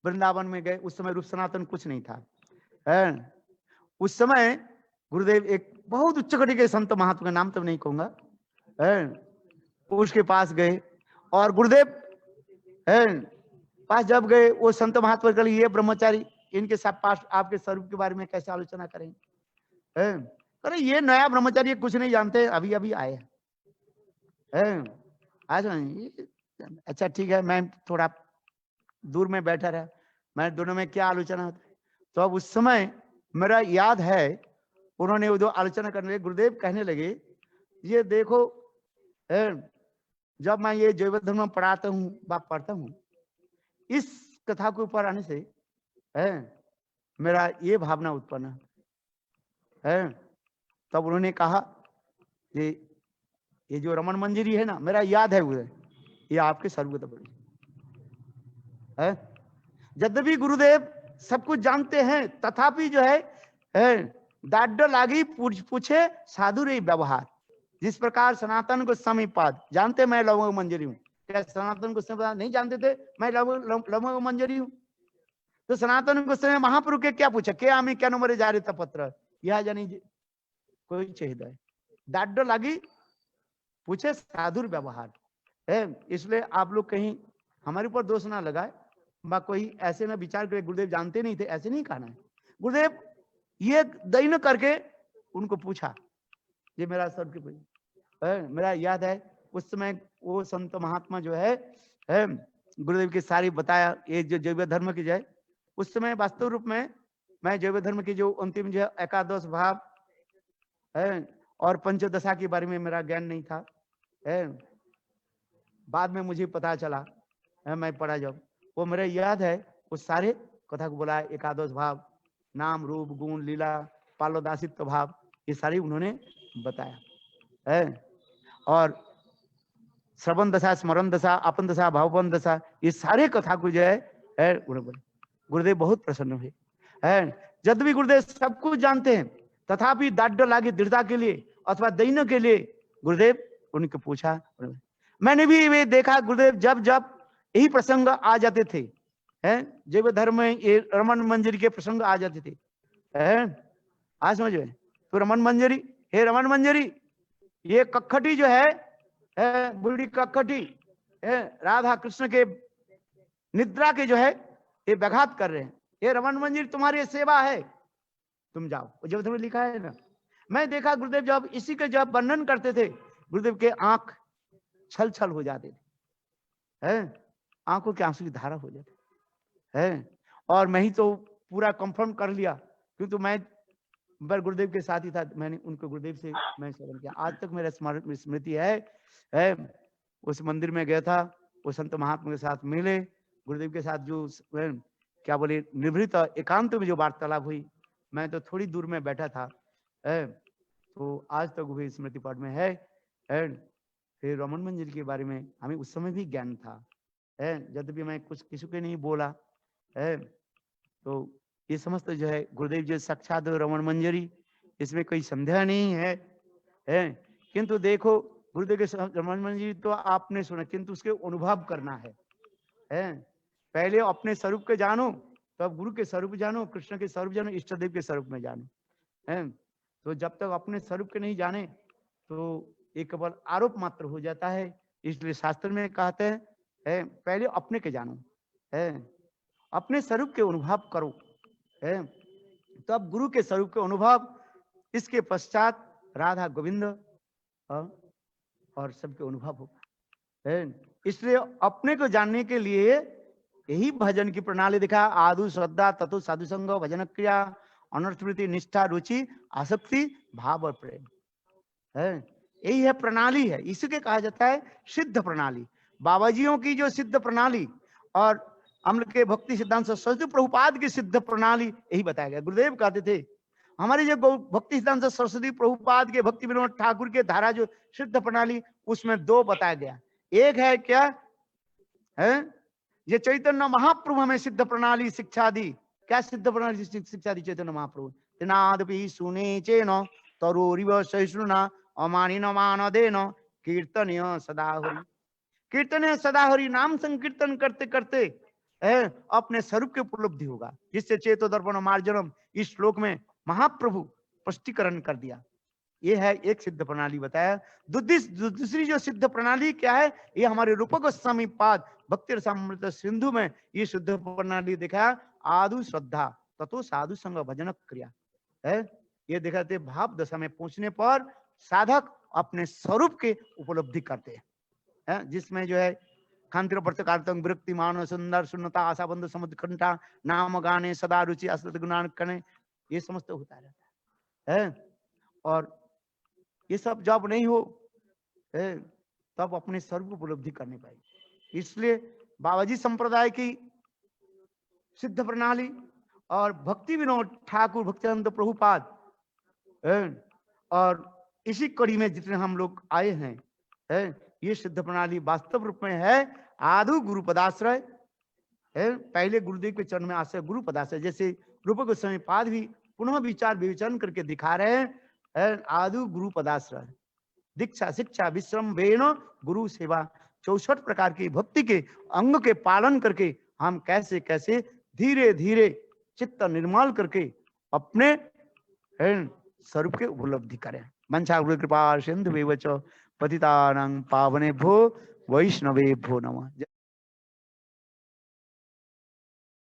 वृंदावन में गए। उस समय रूप सनातन कुछ नहीं था। उस समय गुरुदेव एक बहुत उच्च कोटि के संत महात्मा का नाम तो नहीं कहूंगा, उसके पास गए और गुरुदेव पास जब गए, वो संत महात्मा के लिए ये ब्रह्मचारी इनके साथ पास आपके स्वरूप के बारे में कैसे आलोचना करेंगे। अरे ये नया ब्रह्मचारी कुछ नहीं जानते, अभी अभी आए हैं। अच्छा ठीक है, मैं थोड़ा दूर में बैठा रहा, मैं दोनों में क्या आलोचना होता है। तो अब उस समय मेरा याद है उन्होंने वो जो आलोचना करने लगे, गुरुदेव कहने लगे ये देखो जब मैं ये जैव धर्म पढ़ाता हूँ पढ़ता हूँ, इस कथा के ऊपर आने से मेरा ये भावना उत्पन्न है। तब उन्होंने कहा ये जो रमन मंजरी है ना, मेरा याद है वो, ये आपके सर्वगत है। यद्यपि गुरुदेव सब कुछ जानते हैं, तथापि जो है डाड लागी पूछे साधु रे व्यवहार। जिस प्रकार सनातन गोस्वामी पाद जानते मैं लवंग मंजरी हूँ, क्या सनातन गोस्वामी पाद नहीं जानते थे मैं लवंग मंजरी हूँ। तो सनातन गोस्वामी महाप्रभु के क्या पूछा, क्या आमी क्या नंबर जा रहे था पत्र, यह जानी कोई चाहिए डाड लागी पूछे साधुर व्यवहार है। इसलिए आप लोग कहीं हमारे ऊपर दोष ना लगाए, कोई ऐसे ना विचार करे गुरुदेव जानते नहीं थे, ऐसे नहीं कहना है। गुरुदेव ये दैन करके उनको पूछा, ये मेरा सर के मेरा याद है उस समय वो संत महात्मा जो है गुरुदेव की सारी बताया ये जो जैव धर्म की जाए। उस समय वास्तव रूप में मैं जैव धर्म की जो अंतिम जो एकादश भाव है और पंचदशा के बारे में मेरा ज्ञान नहीं था। बाद में मुझे पता चला, मैं पढ़ा जब, वो मेरे याद है, वो सारे कथा को बोला। एकादश भाव, नाम रूप गुण लीला पालोदासित्व भाव, ये सारे उन्होंने बताया है। और श्रवण दशा, स्मरण दशा, अपन दशा, भावपन दशा, ये सारे कथा को जो है उन्होंने बोला। गुरुदेव बहुत प्रसन्न हुए है। जब भी गुरुदेव सब कुछ जानते हैं, तथापि दाढ़ लागे दृढ़ता के लिए अथवा दैन्य के लिए गुरुदेव उनके पूछा। मैंने भी वे देखा गुरुदेव, जब जब यही प्रसंग आ जाते थे, हैं जैव धर्म में ये रमन मंजरी के प्रसंग आ जाते थे, हैं आज समझ में। तो रमन मंजरी, हे रमन मंजरी, ये कखटी जो है बूढ़ी कखटी राधा कृष्ण के निद्रा के जो है ये व्याघात कर रहे हैं। ये रमन मंजरी तुम्हारी सेवा है, तुम जाओ। जब तुम्हें लिखा है ना, मैं देखा गुरुदेव जब इसी के जब वर्णन करते थे, गुरुदेव के आंख छल छल हो जाते थे, हैं आंखों के आंसू की धारा हो जाती है। और मैं ही तो पूरा कंफर्म कर लिया, क्योंकि मैं गुरुदेव के साथ ही था। मैंने उनको गुरुदेव से मैं श्रवण किया, आज तक मेरा स्मृति है। उस मंदिर में गया था, वो संत महात्मा के साथ मिले, गुरुदेव के साथ जो क्या बोले निवृत्त एकांत में जो वार्तालाप हुई, मैं तो थोड़ी दूर में बैठा था, तो आज तक वही स्मृति पट में है। फिर रमन मंजरी के बारे में हमें उस समय भी ज्ञान था, जब भी मैं कुछ किसी को नहीं बोला, तो ये समस्त जो है गुरुदेव जो साक्षात रमन मंजरी, इसमें कोई संदेह नहीं है। किंतु देखो गुरुदेव के रमन मंजरी तो आपने सुना, किंतु उसके अनुभव करना है। पहले अपने स्वरूप के जानो, तो अब गुरु के स्वरूप जानो, कृष्ण के स्वरूप जानो, इष्ट देव के स्वरूप में जानो। तो जब तक अपने स्वरूप के नहीं जाने तो एक केवल आरोप मात्र हो जाता है। इसलिए शास्त्र में कहते हैं पहले अपने के जानो, अपने स्वरूप के अनुभव करो, तब गुरु के स्वरूप के अनुभव, इसके पश्चात राधा गोविंद और सबके अनुभव होगा। इसलिए अपने को जानने के लिए यही भजन की प्रणाली दिखा। आदु श्रद्धा, ततो साधु संग, भजन क्रिया, अनुस्मृति, निष्ठा, रुचि, आसक्ति, भाव और प्रेम, यही है प्रणाली है। इसी कहा जाता है सिद्ध प्रणाली। बाबाजियों की जो सिद्ध प्रणाली और हम लोग के भक्ति सिद्धांत सरस्वती प्रभुपाद की सिद्ध प्रणाली यही बताया गया। गुरुदेव कहते थे हमारे जो भक्ति सिद्धांत सरस्वती प्रभुपाद के भक्ति विनोद ठाकुर के धारा जो सिद्ध प्रणाली, उसमें दो बताया गया। एक है क्या है, ये चैतन्य महाप्रभु हमें सिद्ध प्रणाली शिक्षा दी। क्या सिद्ध प्रणाली शिक्षा दी चैतन्य महाप्रभु? नादपि सुने चेन तरोरिव सहिष्णुना अमानिन मानदेन कीर्तनीय सदा हरि। कीर्तनीय सदा हरि, नाम संकीर्तन करते करते अपने स्वरूप की उपलब्धि होगा, जिससे चेतो दर्पण मार्जनम इस श्लोक में महाप्रभु स्पष्टीकरण कर दिया। ये है एक सिद्ध प्रणाली बताया। दूसरी जो सिद्ध प्रणाली क्या है, ये हमारे रूप गोस्वामी पाद भक्ति रसामृत सिंधु में ये सिद्ध प्रणाली दिखाया। आदु श्रद्धा, ततो साधु संग, भजन क्रिया है। ये दिखाते भाव दशा में पहुंचने पर साधक अपने स्वरूप के उपलब्धि करते हैं, जिसमें जो है खांतिर प्रत्यकार्तम विरक्ति मान सुंदर शून्यता आशा बंध समुद्र कंठा नाम गाने सदा रुचि असत गुणान कने, ये समस्त होता रहता है। और ये सब जब नहीं हो तब अपने स्वरूप उपलब्धि करने पाएगी। इसलिए बाबाजी संप्रदाय की सिद्ध प्रणाली और भक्ति विनोद ठाकुर भक्तिनंद प्रभुपाद और इसी कड़ी में जितने हम लोग आए हैं, ये सिद्ध प्रणाली वास्तव रूप में है आदु गुरु पदाश्रय। पहले गुरुदेव के चरण में आश्रय गुरु पदाश्रय, जैसे रूप गोस्वामी पाद भी पुनः विचार विवेचन करके दिखा रहे हैं। आदु गुरु पदाश्रय, दीक्षा शिक्षा विश्रम वेण गुरु सेवा, 64 प्रकार की भक्ति के अंग के पालन करके हम कैसे कैसे धीरे धीरे चित्त निर्मल करके अपने स्वरूप के उपलब्धि करें। मंचा गुरु कृपा सिंधु वेवच पतितानां पावनेभ्यो वैष्णवेभ्यो नमः।